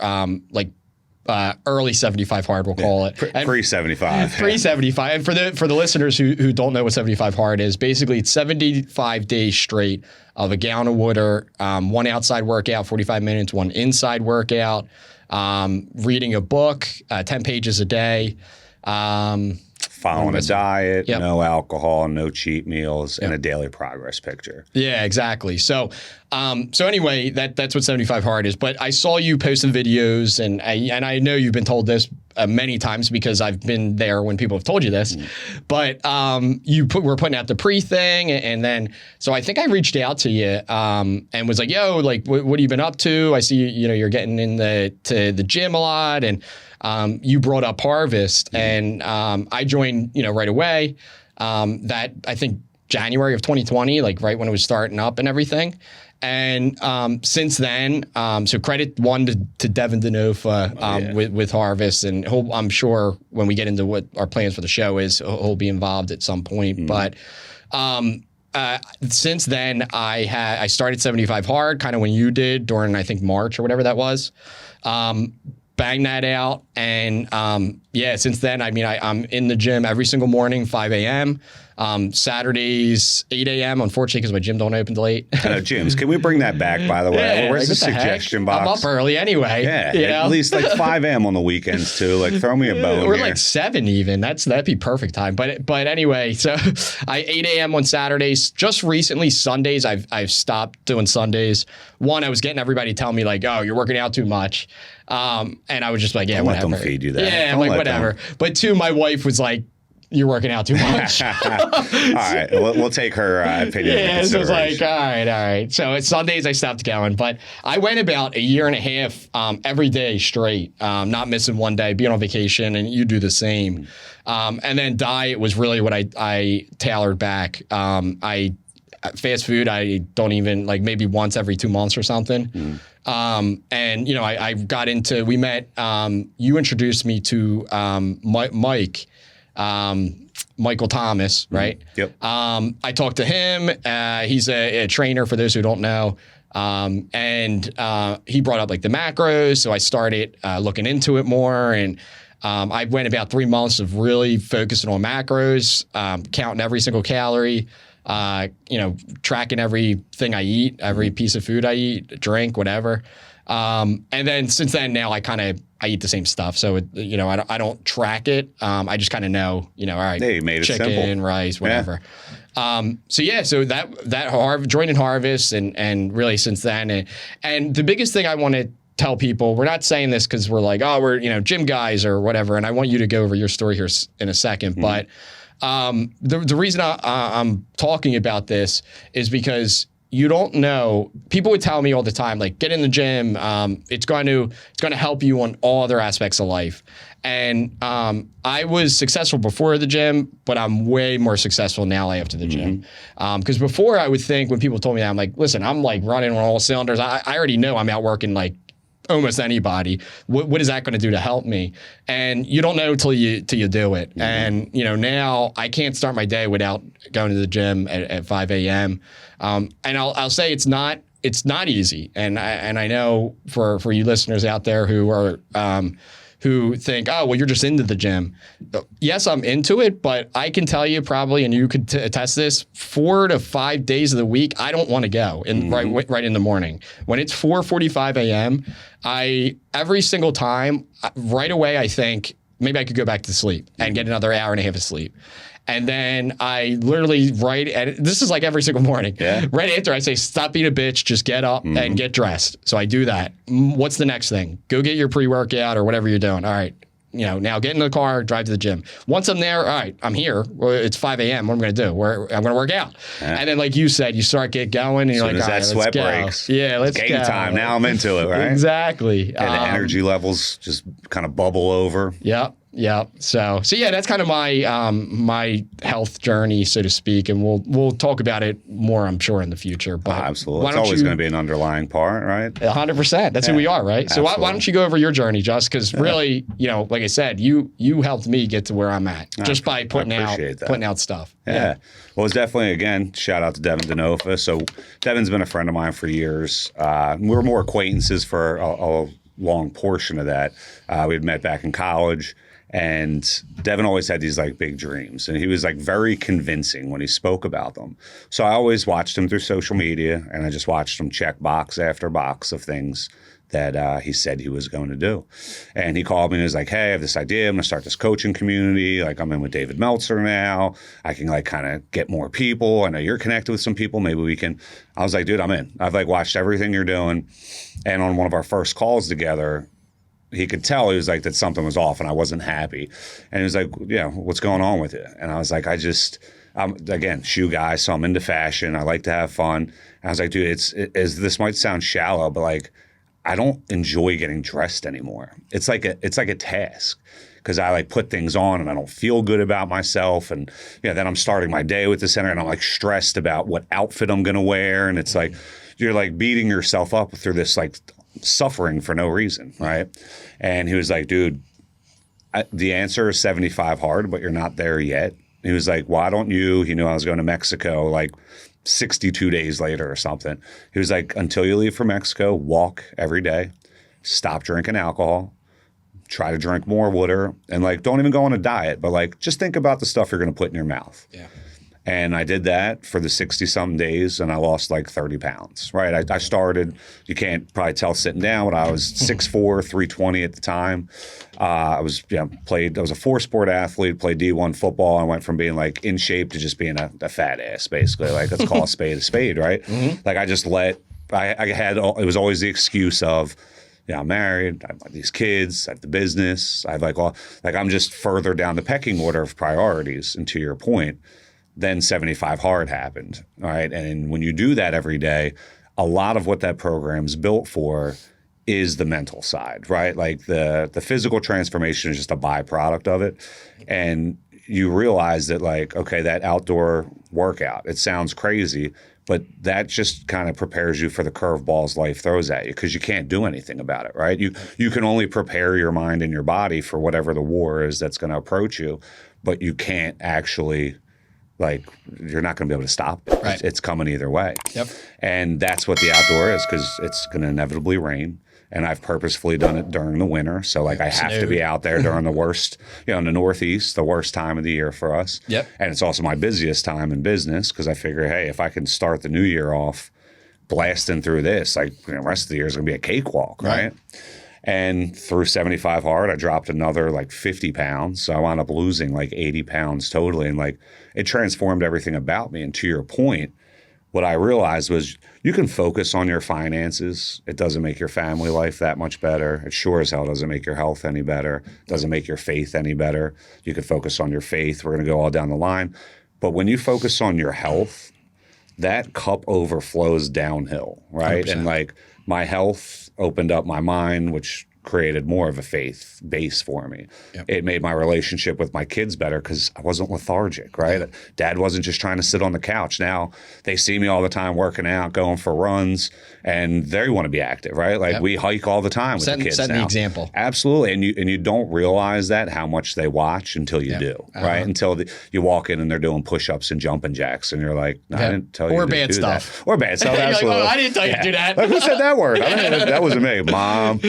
early 75 Hard, we'll call it. Pre-75. Pre-75. And for the listeners who don't know what 75 Hard is, basically it's 75 days straight of a gallon of water, one outside workout, 45 minutes, one inside workout, reading a book, 10 pages a day. Following a diet, no alcohol, no cheat meals, and a daily progress picture. Yeah, exactly. So anyway, that's what 75 Hard is. But I saw you posting videos, and I know you've been told this many times because I've been there when people have told you this. But we're putting out the pre-thing, and then so I think I reached out to you and was like, "Yo, like, what have you been up to? I see you're getting to the gym a lot, and you brought up Harvest, and I joined right away. That I think January of 2020, like right when it was starting up and everything. And since then, so credit one to Devin Denofa with Harvest, and I'm sure when we get into what our plans for the show is, he'll be involved at some point. But since then, I started 75 Hard, kind of when you did during I think March or whatever that was. Bang that out, and since then, I mean, I'm in the gym every single morning, 5 a.m. Saturdays, 8 a.m. Unfortunately, because my gym don't open till 8. Gyms, can we bring that back? By the way, where's the suggestion box? I'm up early anyway. Yeah, at least like 5 a.m. on the weekends too. Like, throw me a bone. Or here. like 7 even. That'd be perfect time. But anyway, so 8 a.m. on Saturdays. Just recently, Sundays, I've stopped doing Sundays. One, I was getting everybody telling me like, "Oh, you're working out too much." And I was just like, yeah, don't whatever. Let them feed you that. Yeah, I'm like, whatever. But two, my wife was like, you're working out too much. All right. We'll take her opinion. Yeah, so it's like, all right. So it's Sundays I stopped going. But I went about a year and a half every day straight, not missing one day, being on vacation, and you do the same. And then diet was really what I tailored back. Fast food, I don't even, like maybe once every 2 months or something. And, I got into, we met, you introduced me to Michael Thomas, right? Yep. I talked to him. He's a trainer for those who don't know. And he brought up like the macros. So I started looking into it more. And I went about 3 months of really focusing on macros, counting every single calorie. Tracking everything I eat, every piece of food I eat, drink, whatever. And then since then, now I eat the same stuff. So, I don't track it. I just kind of know, all right, Yeah, you made it chicken, simple. rice, whatever. So that joined in Harvest and really since then. And the biggest thing I want to tell people, we're not saying this because we're like, oh, we're, gym guys or whatever. And I want you to go over your story here in a second. But the reason I'm talking about this is because you don't know. People would tell me all the time, like, get in the gym. It's going to help you on all other aspects of life. And I was successful before the gym, but I'm way more successful now after the gym. Because before I would think when people told me that, I'm like, listen, I'm like running on all cylinders. I already know I'm outworking like almost anybody. What is that going to do to help me? And you don't know till you do it. And now I can't start my day without going to the gym at 5 a.m. And I'll say it's not easy. And I know for you listeners out there who are who think, oh, well, you're just into the gym. Yes, I'm into it, but I can tell you probably, and you could attest this, 4 to 5 days of the week, I don't want to go right in the morning. When it's 4:45 a.m., every single time, right away, I think maybe I could go back to sleep and get another hour and a half of sleep. And then I literally this is like every single morning. Yeah. Right after I say, stop being a bitch, just get up and get dressed. So I do that. What's the next thing? Go get your pre-workout or whatever you're doing. All right. Now get in the car, drive to the gym. Once I'm there, all right, I'm here. Well, it's 5 a.m. What am I going to do? I'm going to work out. Yeah. And then, like you said, you start get going, and you're like, all right, let's go. Breaks. Yeah, let's go. Game time. Now I'm into it, right? Exactly. And the energy levels just kind of bubble over. Yep. Yeah. So yeah, that's kind of my my health journey, so to speak, and we'll talk about it more, I'm sure, in the future. But absolutely, it's always going to be an underlying part, right? 100%. That's who we are, right? Absolutely. So why don't you go over your journey, Just? Because really, like I said, you helped me get to where I'm at just by putting out stuff. Yeah. Well, it's definitely, again, shout out to Devin Denofa. So Devin's been a friend of mine for years. We're more acquaintances for a long portion of that. We had met back in college. And Devin always had these like big dreams, and he was like very convincing when he spoke about them. So I always watched him through social media, and I just watched him check box after box of things that he said he was going to do. And he called me and was like, hey, I have this idea. I'm going to start this coaching community. Like, I'm in with David Meltzer now. I can like kind of get more people. I know you're connected with some people. Maybe we can. I was like, dude, I'm in. I've like watched everything you're doing. And on one of our first calls together, he could tell he was like that something was off and I wasn't happy. And he was like, yeah, what's going on with you? And I was like, I'm again, shoe guy, so I'm into fashion. I like to have fun. And I was like, dude, this might sound shallow, but like, I don't enjoy getting dressed anymore. It's like a task because I like put things on and I don't feel good about myself. And then I'm starting my day with the center and I'm like stressed about what outfit I'm going to wear. And it's like, you're like beating yourself up through this like suffering for no reason, right? And he was like, dude, the answer is 75 hard, but you're not there yet. He was like, why don't you? He knew I was going to Mexico like 62 days later or something. He was like, until you leave for Mexico, walk every day, stop drinking alcohol, try to drink more water, and like don't even go on a diet, but like just think about the stuff you're going to put in your mouth. Yeah. And I did that for the 60-something days, and I lost like 30 pounds, right? I started, you can't probably tell sitting down, but I was 6'4", 320 at the time. I was a 4-sport athlete, played D1 football. I went from being like in shape to just being a fat ass, basically. Like, let's call a spade, right? Mm-hmm. Like, it was always the excuse of, I'm married, I have these kids, I have the business, I have I'm just further down the pecking order of priorities. And to your point, then 75 hard happened, all right? And when you do that every day, a lot of what that program's built for is the mental side, right? Like the physical transformation is just a byproduct of it. And you realize that like, okay, that outdoor workout, it sounds crazy, but that just kind of prepares you for the curveballs life throws at you because you can't do anything about it, right? You can only prepare your mind and your body for whatever the war is that's going to approach you, but you can't actually you're not going to be able to stop it. Right. It's coming either way. Yep. And that's what the outdoor is because it's going to inevitably rain. And I've purposefully done it during the winter. So I have to be out there during the worst, in the Northeast, the worst time of the year for us. Yep. And it's also my busiest time in business because I figure, hey, if I can start the new year off blasting through this. Like, the rest of the year is going to be a cakewalk, right? And through 75 hard, I dropped another like 50 pounds. So I wound up losing like 80 pounds totally. And like, it transformed everything about me. And to your point, what I realized was you can focus on your finances. It doesn't make your family life that much better. It sure as hell doesn't make your health any better. It doesn't make your faith any better. You can focus on your faith. We're going to go all down the line. But when you focus on your health, that cup overflows downhill, right? 100%. And like, my health opened up my mind, which created more of a faith base for me. Yep. It made my relationship with my kids better because I wasn't lethargic, right? Dad wasn't just trying to sit on the couch. Now they see me all the time working out, going for runs, and they want to be active, right? Like we hike all the time with the kids now. Setting the example. Absolutely. And you don't realize that, how much they watch until you do, right? Until you walk in and they're doing push-ups and jumping jacks and you're like, no, I didn't tell you to bad do stuff. that. Or bad stuff, absolutely. Like, oh, I didn't tell you to do that. Like, who said that word? That wasn't me, Mom.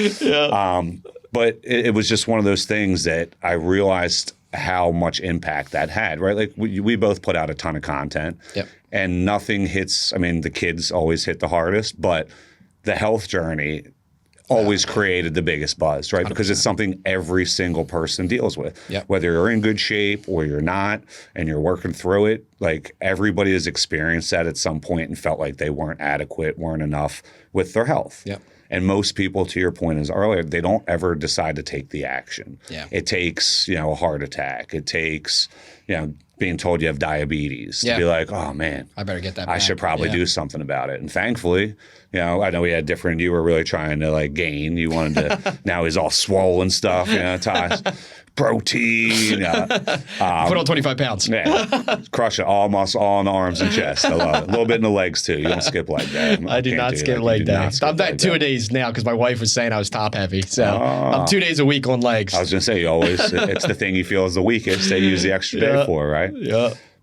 But it was just one of those things that I realized how much impact that had, right? Like we both put out a ton of content and nothing hits, I mean, the kids always hit the hardest, but the health journey always created the biggest buzz, right? 100%. Because it's something every single person deals with. Whether you're in good shape or you're not and you're working through it, like everybody has experienced that at some point and felt like they weren't adequate, weren't enough with their health. And most people, to your point as earlier, they don't ever decide to take the action. It takes, a heart attack. It takes, being told you have diabetes to be like, oh man, I better get that I back. should probably do something about it. And thankfully, I know we had different, you were really trying to like gain. You wanted to, now he's all swollen stuff, Ty's protein. Put on 25 pounds. Crush it, all muscle, all in the arms and chest. I love it. A little bit in the legs too. You don't skip leg day. I do not skip leg day. I'm at 2 days now because my wife was saying I was top heavy. So I'm 2 days a week on legs. I was going to say, you always, it's the thing you feel is the weakest that you use the extra day for, right?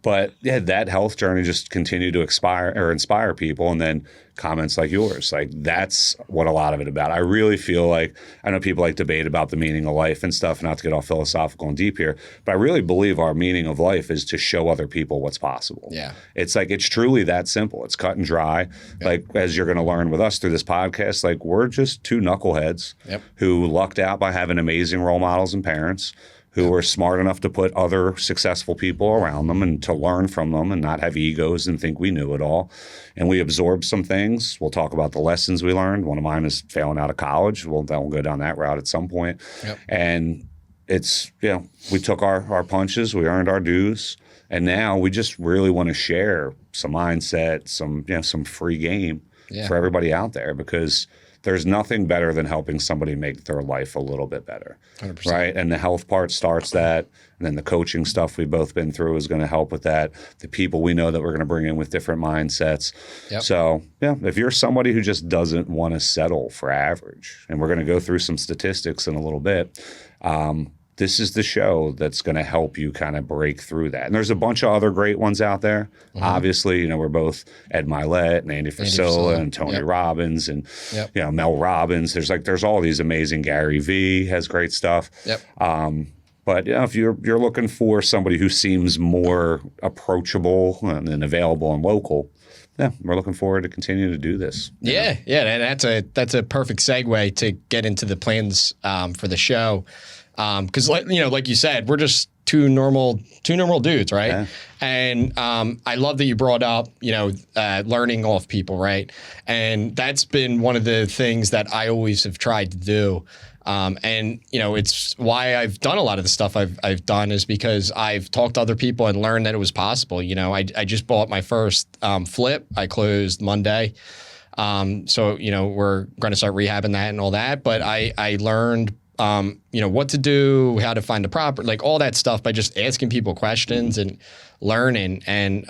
But that health journey just continued to inspire people, and then comments like yours. Like that's what a lot of it about. I really feel like, I know people like debate about the meaning of life and stuff, not to get all philosophical and deep here, but I really believe our meaning of life is to show other people what's possible. It's like, it's truly that simple. It's cut and dry. Like as you're going to learn with us through this podcast, like we're just two knuckleheads who lucked out by having amazing role models and parents who were smart enough to put other successful people around them and to learn from them and not have egos and think we knew it all. And we absorbed some things. We'll talk about the lessons we learned. One of mine is failing out of college. We'll go down that route at some point. And it's, we took our punches, we earned our dues, and now we just really want to share some mindset, some free game for everybody out there, because there's nothing better than helping somebody make their life a little bit better, 100%. right? And the health part starts that, and then the coaching stuff we've both been through is going to help with that. The people we know that we're going to bring in with different mindsets. So, if you're somebody who just doesn't want to settle for average, and we're going to go through some statistics in a little bit, this is the show that's going to help you kind of break through that. And there's a bunch of other great ones out there. Obviously, we're both Ed Milet and Andy Frisella and Tony Robbins and Mel Robbins. There's all these amazing. Gary Vee has great stuff. But if you're looking for somebody who seems more approachable and available and local, we're looking forward to continue to do this. And that's a perfect segue to get into the plans for the show. Because like you said, we're just two normal dudes, right? And I love that you brought up, learning off people, right? And that's been one of the things that I always have tried to do. And it's why I've done a lot of the stuff I've done, is because I've talked to other people and learned that it was possible. I just bought my first flip. I closed Monday. So we're going to start rehabbing that and all that. But I learned what to do, how to find the proper, like all that stuff by just asking people questions and learning. And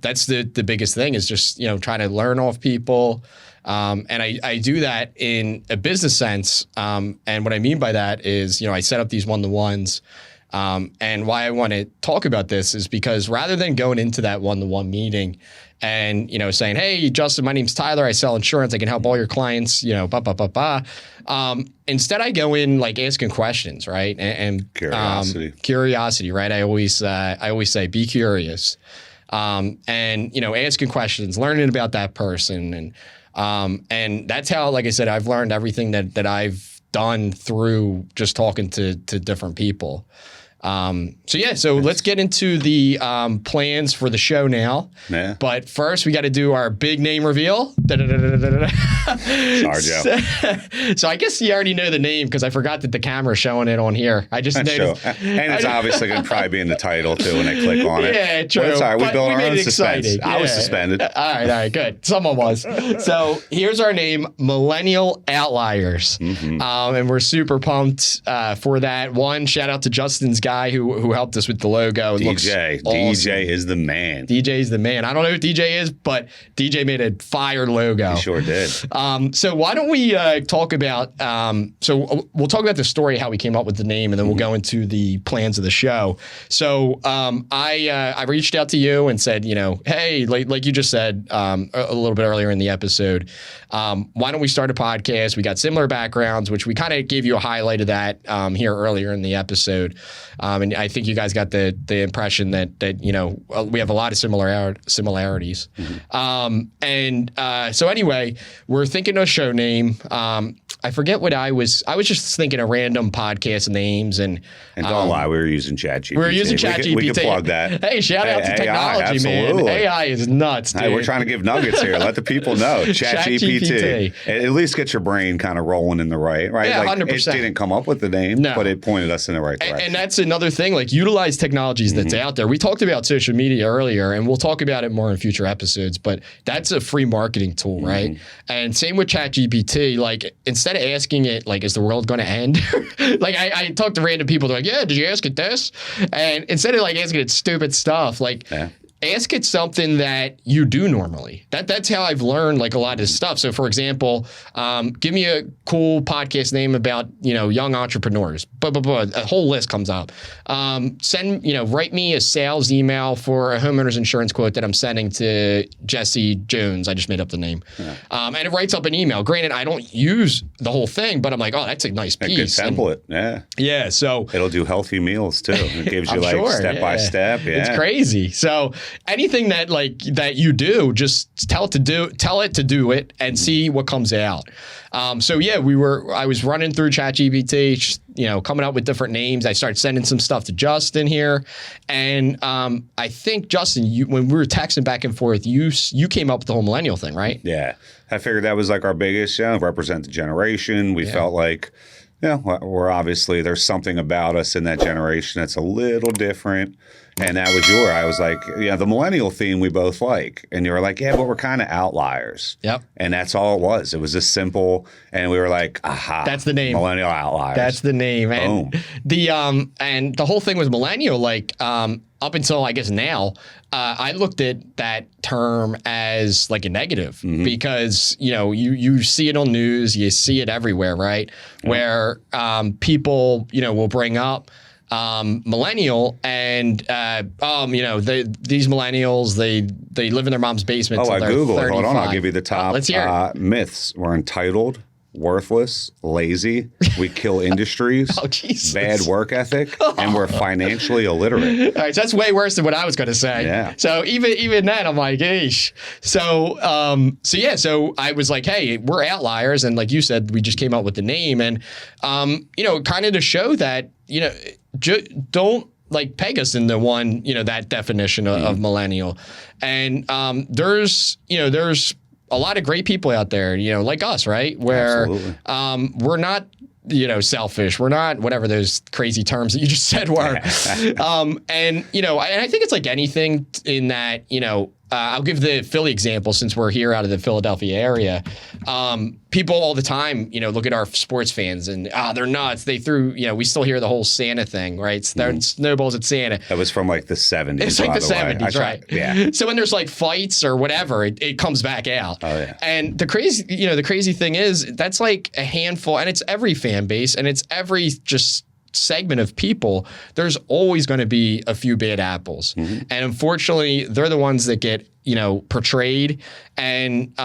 that's the biggest thing, is just, trying to learn off people. And I do that in a business sense. And what I mean by that is, I set up these one-to-ones. And why I want to talk about this is because rather than going into that one-to-one meeting and, saying, hey, Justin, my name's Tyler, I sell insurance, I can help all your clients, instead I go in like asking questions, right? And curiosity, right? I always say, be curious. And, asking questions, learning about that person. And And that's how, like I said, I've learned everything that I've done through just talking to different people. So let's get into the plans for the show now. Yeah. But first, we got to do our big name reveal. Sorry, Joe. So I guess you already know the name because I forgot that the camera's showing it on here. I just noticed. And it's obviously going to probably be in the title too when they click on it. Yeah, true. But it's all right. We built our own suspense. Exciting. I was suspended. All right, good. Someone was. So here's our name, Millennial Outliers. And we're super pumped for that. One, shout out to Justin's guy who helped us with the logo. It looks awesome. DJ is the man. DJ's the man. I don't know who DJ is, but DJ made a fire logo. He sure did. So why don't we talk about? So we'll talk about the story, how we came up with the name, and then we'll go into the plans of the show. So I reached out to you and said, hey, like you just said a little bit earlier in the episode, why don't we start a podcast? We got similar backgrounds, which we kind of gave you a highlight of that here earlier in the episode. And I think you guys got the impression that we have a lot of similarities. So anyway, we're thinking of a show name. I forget what I was just thinking of random podcast names and don't lie, we were using ChatGPT. We were using ChatGPT. We could plug that. Hey, shout out to technology, absolutely. man. AI is nuts, dude. Hey, we're trying to give nuggets here. Let the people know. ChatGPT. At least get your brain kind of rolling in the right? Yeah, like 100%. It didn't come up with the name, but it pointed us in the right direction. And that's another thing, like utilize technologies that's out there. We talked about social media earlier, and we'll talk about it more in future episodes, but that's a free marketing tool, right? And same with ChatGPT, like instead of asking it, like, is the world going to end? Like I talk to random people, they're like, yeah, did you ask it this? And instead of like asking it stupid stuff, like ask it something that you do normally. That's how I've learned like a lot of this stuff. So for example, give me a cool podcast name about, young entrepreneurs. A whole list comes up. Write me a sales email for a homeowner's insurance quote that I'm sending to Jesse Jones. I just made up the name. And it writes up an email. Granted, I don't use the whole thing, but I'm like, oh, that's a nice piece. A good template, Yeah, so. It'll do healthy meals too. It gives you step by step. Yeah. It's crazy. So anything that you do, just tell it to do it and see what comes out. I was running through ChatGPT, coming up with different names. I started sending some stuff to Justin here, and I think Justin, when we were texting back and forth, you came up with the whole millennial thing, right? Yeah, I figured that was like our biggest, represent the generation. We felt like, we're obviously there's something about us in that generation that's a little different. And that was I was like, the millennial theme we both like. And you were like, yeah, but we're kind of outliers. Yep. And that's all it was. It was just simple. And we were like, aha. That's the name. Millennial Outliers. That's the name. Boom. And the whole thing was millennial, like up until I guess now, I looked at that term as like a negative because, you see it on news, you see it everywhere, right? Where people, will bring up millennial and these millennials they live in their mom's basement. Oh, I Googled it. Hold on, I'll give you the top. top. Let's hear it. Myths. We're entitled, worthless, lazy. We kill industries. Oh, Jesus. Bad work ethic, and we're financially illiterate. All right, so that's way worse than what I was going to say. Yeah. So even then, I'm like, eesh. So I was like, hey, we're outliers, and like you said, we just came up with the name, and kind of to show that don't like peg us into one, that definition of millennial. And there's a lot of great people out there, like us, right? Where we're not, selfish. We're not whatever those crazy terms that you just said were. And I think it's like anything in that, I'll give the Philly example since we're here out of the Philadelphia area. People all the time, look at our sports fans and they're nuts. They threw, we still hear the whole Santa thing, right? Snowballs at Santa. That was from like the 70s. It's like the 70s, right? Yeah. So when there's like fights or whatever, it comes back out. Oh yeah. And the crazy thing is that's like a handful, and it's every fan base and it's every just segment of people. There's always going to be a few bad apples, and unfortunately, they're the ones that get portrayed. And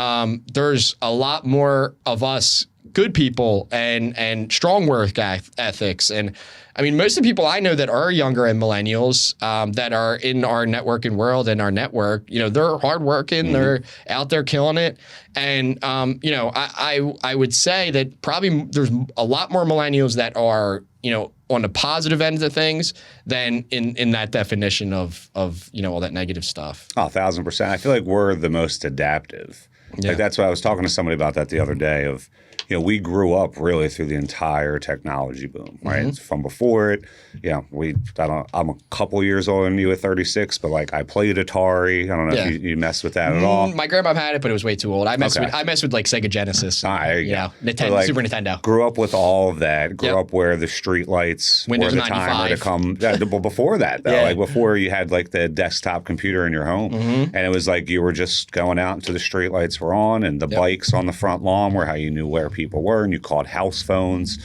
there's a lot more of us good people and strong work ethics. And I mean, most of the people I know that are younger and millennials that are in our networking world and our network, you know, they're hardworking, they're out there killing it. And, you know, I would say that probably there's a lot more millennials that are, you know, on the positive end of things than in that definition of, you know, all that negative stuff. Oh, 1,000%. I feel like we're the most adaptive. Yeah. Like that's what I was talking to somebody about that the other day of, you know, we grew up really through the entire technology boom, right? From before it, you know, I'm a couple years older than you at 36, but like I played Atari. I don't know if you messed with that at all. My grandma had it, but it was way too old. I messed with like Sega Genesis. There you go. Nintendo, like, Super Nintendo. Grew up with all of that. Grew up where the street lights Windows were the 95. timer to come. Well, before that, though, like before you had like the desktop computer in your home, and it was like you were just going out until the street lights were on, and the bikes on the front lawn were how you knew where people were, and you called house phones.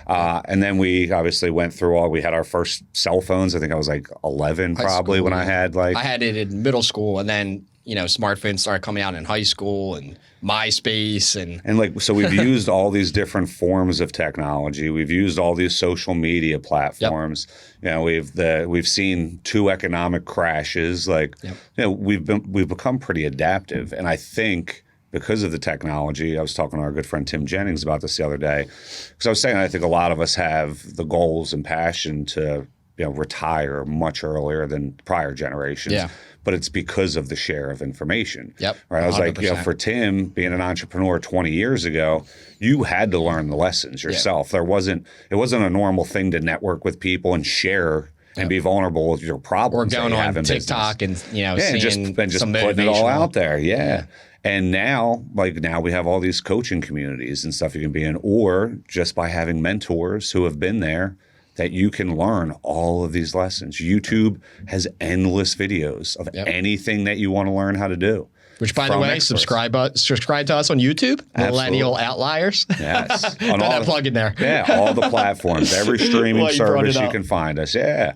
And then we obviously went through we had our first cell phones. I think I was like 11 probably when I had like. I had it in middle school, and then, you know, smartphones started coming out in high school and MySpace and like, so we've used all these different forms of technology. We've used all these social media platforms. You know, we've seen 2 economic crashes. Like, you know, we've become pretty adaptive. And I think because of the technology, I was talking to our good friend Tim Jennings about this the other day, because I was saying I think a lot of us have the goals and passion to, you know, retire much earlier than prior generations. Yeah. But it's because of the share of information. Yep. Right. I was 100%. Like, you know, for Tim being an entrepreneur 20 years ago, you had to learn the lessons yourself. It wasn't a normal thing to network with people and share and be vulnerable with your problems. Or going on TikTok and, you know, seeing and just some putting it all out there. Yeah. And now we have all these coaching communities and stuff you can be in, or just by having mentors who have been there that you can learn all of these lessons. YouTube has endless videos of anything that you want to learn how to do. Which, by the way, subscribe to us on YouTube, Millennial Outliers. Yes. Put that plug in there. Yeah, all the platforms, every streaming service you can find us. Yeah.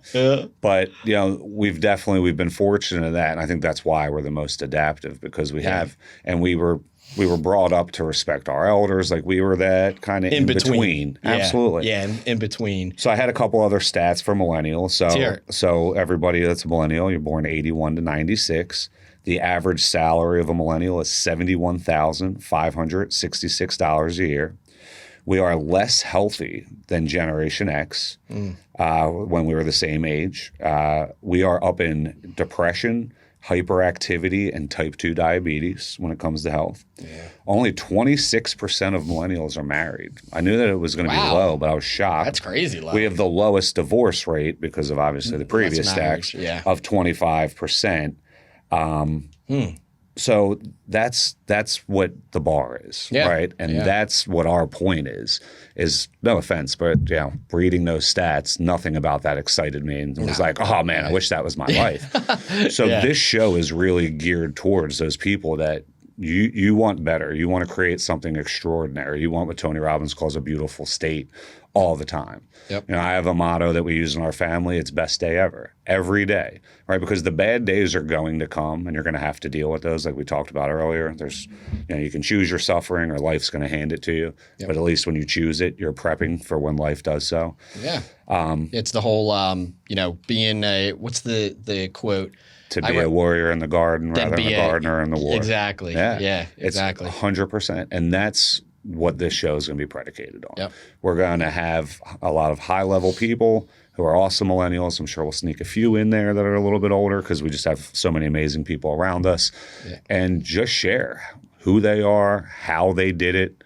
But, you know, we've been fortunate in that, and I think that's why we're the most adaptive, because we have, and we were brought up to respect our elders. Like we were that kind of in between. Absolutely. Yeah, in between. So I had a couple other stats for millennials. So everybody that's a millennial, you're born 81 to 96. The average salary of a millennial is $71,566 a year. We are less healthy than Generation X when we were the same age. We are up in depression, hyperactivity, and type 2 diabetes when it comes to health. Yeah. Only 26% of millennials are married. I knew that it was going to be low, but I was shocked. That's crazy low. We have the lowest divorce rate because of obviously the previous stats of 25%. So that's what the bar is, right? And that's what our point is no offense, but you know, reading those stats, nothing about that excited me, and it was like, oh man, I wish that was my life. So this show is really geared towards those people that you want better. You want to create something extraordinary. You want what Tony Robbins calls a beautiful state all the time. Yep. You know, I have a motto that we use in our family. It's best day ever, every day, right? Because the bad days are going to come, and you're going to have to deal with those, like we talked about earlier. There's, you know, you can choose your suffering, or life's going to hand it to you. Yep. But at least when you choose it, you're prepping for when life does so. Yeah. It's the whole, you know, being what's the quote? To be a warrior in the garden rather than a gardener in the war. Exactly. Yeah, exactly. It's 100%. And that's what this show is going to be predicated on. Yep. We're going to have a lot of high-level people who are also millennials. I'm sure we'll sneak a few in there that are a little bit older because we just have so many amazing people around us. Yeah. And just share who they are, how they did it,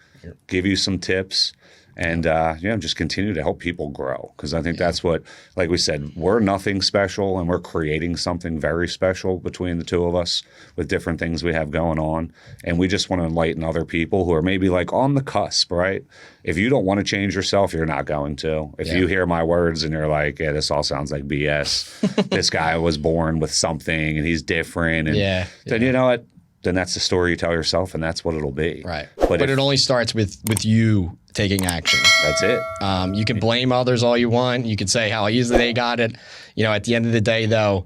give you some tips. And, you know, just continue to help people grow. Because I think that's what, like we said, we're nothing special, and we're creating something very special between the two of us with different things we have going on. And we just want to enlighten other people who are maybe like on the cusp, right? If you don't want to change yourself, you're not going to. If you hear my words and you're like, yeah, this all sounds like BS. This guy was born with something and he's different. And then you know what? Then that's the story you tell yourself, and that's what it'll be. Right. But it only starts with you taking action. That's it. You can blame others all you want. You can say how easily they got it. You know, at the end of the day, though,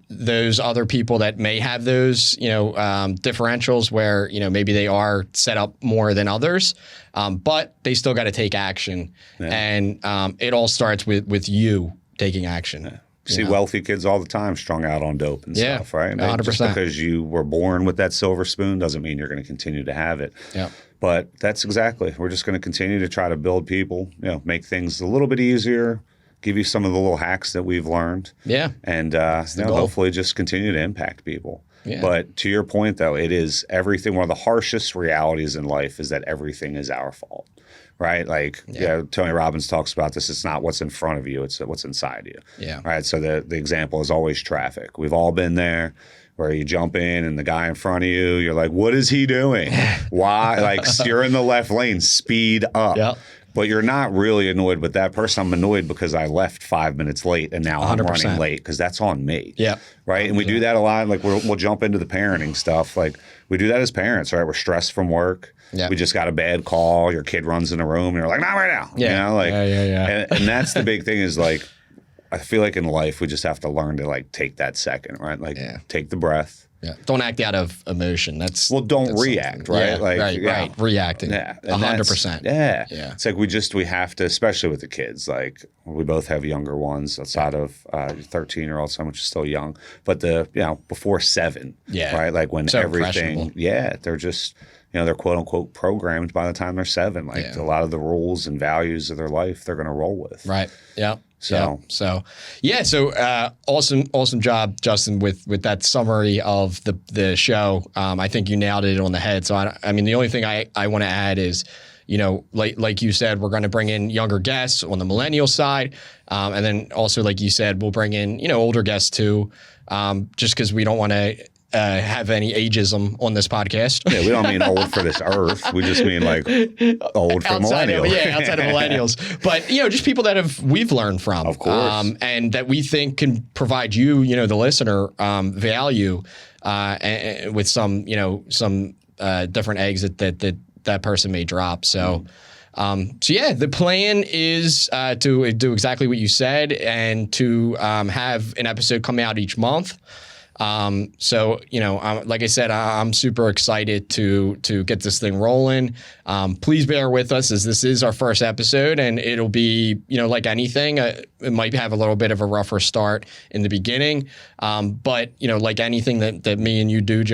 those other people that may have those, differentials where, maybe they are set up more than others, but they still got to take action. Yeah. And it all starts with you taking action. Yeah. See wealthy kids all the time strung out on dope and stuff, right? 100%. Just because you were born with that silver spoon doesn't mean you're going to continue to have it. Yeah. But that's exactly, we're just going to continue to try to build people, make things a little bit easier, give you some of the little hacks that we've learned. Yeah. And hopefully just continue to impact people. Yeah. But to your point, though, it is everything. One of the harshest realities in life is that everything is our fault. Right? Like, Tony Robbins talks about this. It's not what's in front of you. It's what's inside you. Yeah. Right? So the example is always traffic. We've all been there where you jump in and the guy in front of you, you're like, what is he doing? Why? Like, you're in the left lane, speed up. Yep. But you're not really annoyed with that person. I'm annoyed because I left 5 minutes late and now 100%. I'm running late because that's on me. Yeah. Right. And we do that a lot. Like we'll jump into the parenting stuff. Like we do that as parents, right? We're stressed from work. Yeah. We just got a bad call. Your kid runs in the room and you're like, not right now. Yeah. And that's the big thing is like, I feel like in life, we just have to learn to like take that second, right? Like take the breath. Yeah. Don't act out of emotion. Don't react, right? Yeah, right. Reacting. Yeah. 100%. Yeah. It's like we have to, especially with the kids. Like we both have younger ones outside of 13-year-old son, which is still young, but before 7. Yeah. Right. Like when everything. Yeah. They're just. They're quote unquote programmed by the time they're 7. Like a lot of the rules and values of their life, they're going to roll with. Right. Yeah. So awesome job, Justin, with that summary of the show. I think you nailed it on the head. So I mean, the only thing I want to add is, like you said, we're going to bring in younger guests on the millennial side, and then also, like you said, we'll bring in older guests too, just because we don't want to. Have any ageism on this podcast. Yeah, we don't mean old for this earth. We just mean like old for millennials. Outside of millennials. But, just people that we've learned from. Of course. And that we think can provide you, the listener, value and with some different eggs that person may drop. So, the plan is to do exactly what you said and to have an episode come out each month. Like I said, I'm super excited to get this thing rolling. Please bear with us as this is our first episode and it'll be, like anything, it might have a little bit of a rougher start in the beginning. But like anything that me and you do,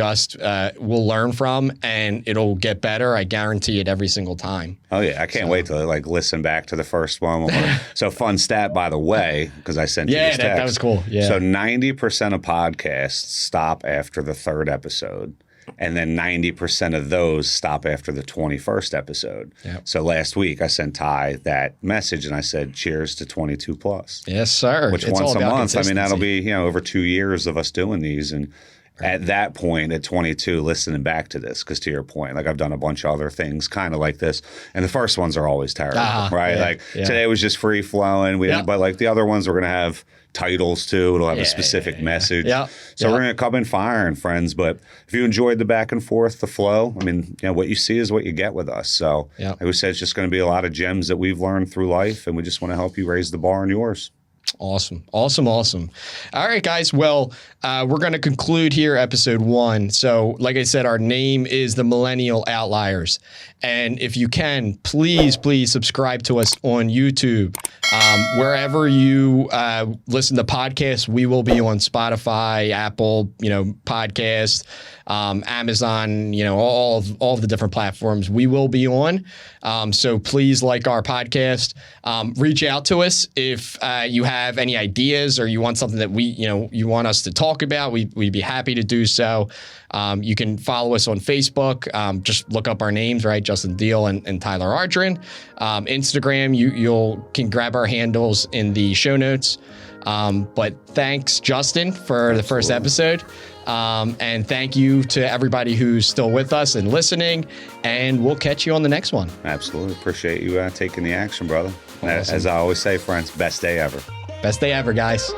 we'll learn from and it'll get better. I guarantee it every single time. Oh yeah. I can't wait to listen back to the first one. So fun stat, by the way, because I sent you this text. That was cool. Yeah. So 90% of podcasts stop after the 3rd episode. And then 90% of those stop after the 21st episode. Yep. So last week I sent Ty that message and I said, cheers to 22 plus. Yes, sir. Which once a month, I mean, that'll be, over 2 years of us doing these. And at that point, at 22, listening back to this, because to your point, like I've done a bunch of other things kind of like this. And the first ones are always terrible, right? Yeah, today was just free flowing. But like the other ones, we're going to have titles too. It'll have a specific message. Yeah. So we're going to come in firing, friends. But if you enjoyed the back and forth, the flow, I mean, what you see is what you get with us. So like we said, it's just going to be a lot of gems that we've learned through life. And we just want to help you raise the bar on yours. Awesome. All right, guys. Well, we're going to conclude here episode 1. So like I said, our name is the Millennial Outliers. And if you can, please subscribe to us on YouTube. Wherever you listen to podcasts, we will be on Spotify, Apple, podcasts, Amazon, all of the different platforms we will be on. So please like our podcast. Reach out to us if you have any ideas or you want something that you want us to talk about. We'd be happy to do so. You can follow us on Facebook. Just look up our names, right? Justin Deal and Tyler Ardron. Instagram, you can grab our handles in the show notes. But thanks, Justin, for the first episode. And thank you to everybody who's still with us and listening. And we'll catch you on the next one. Absolutely. Appreciate you taking the action, brother. Awesome. As I always say, friends, best day ever. Best day ever, guys.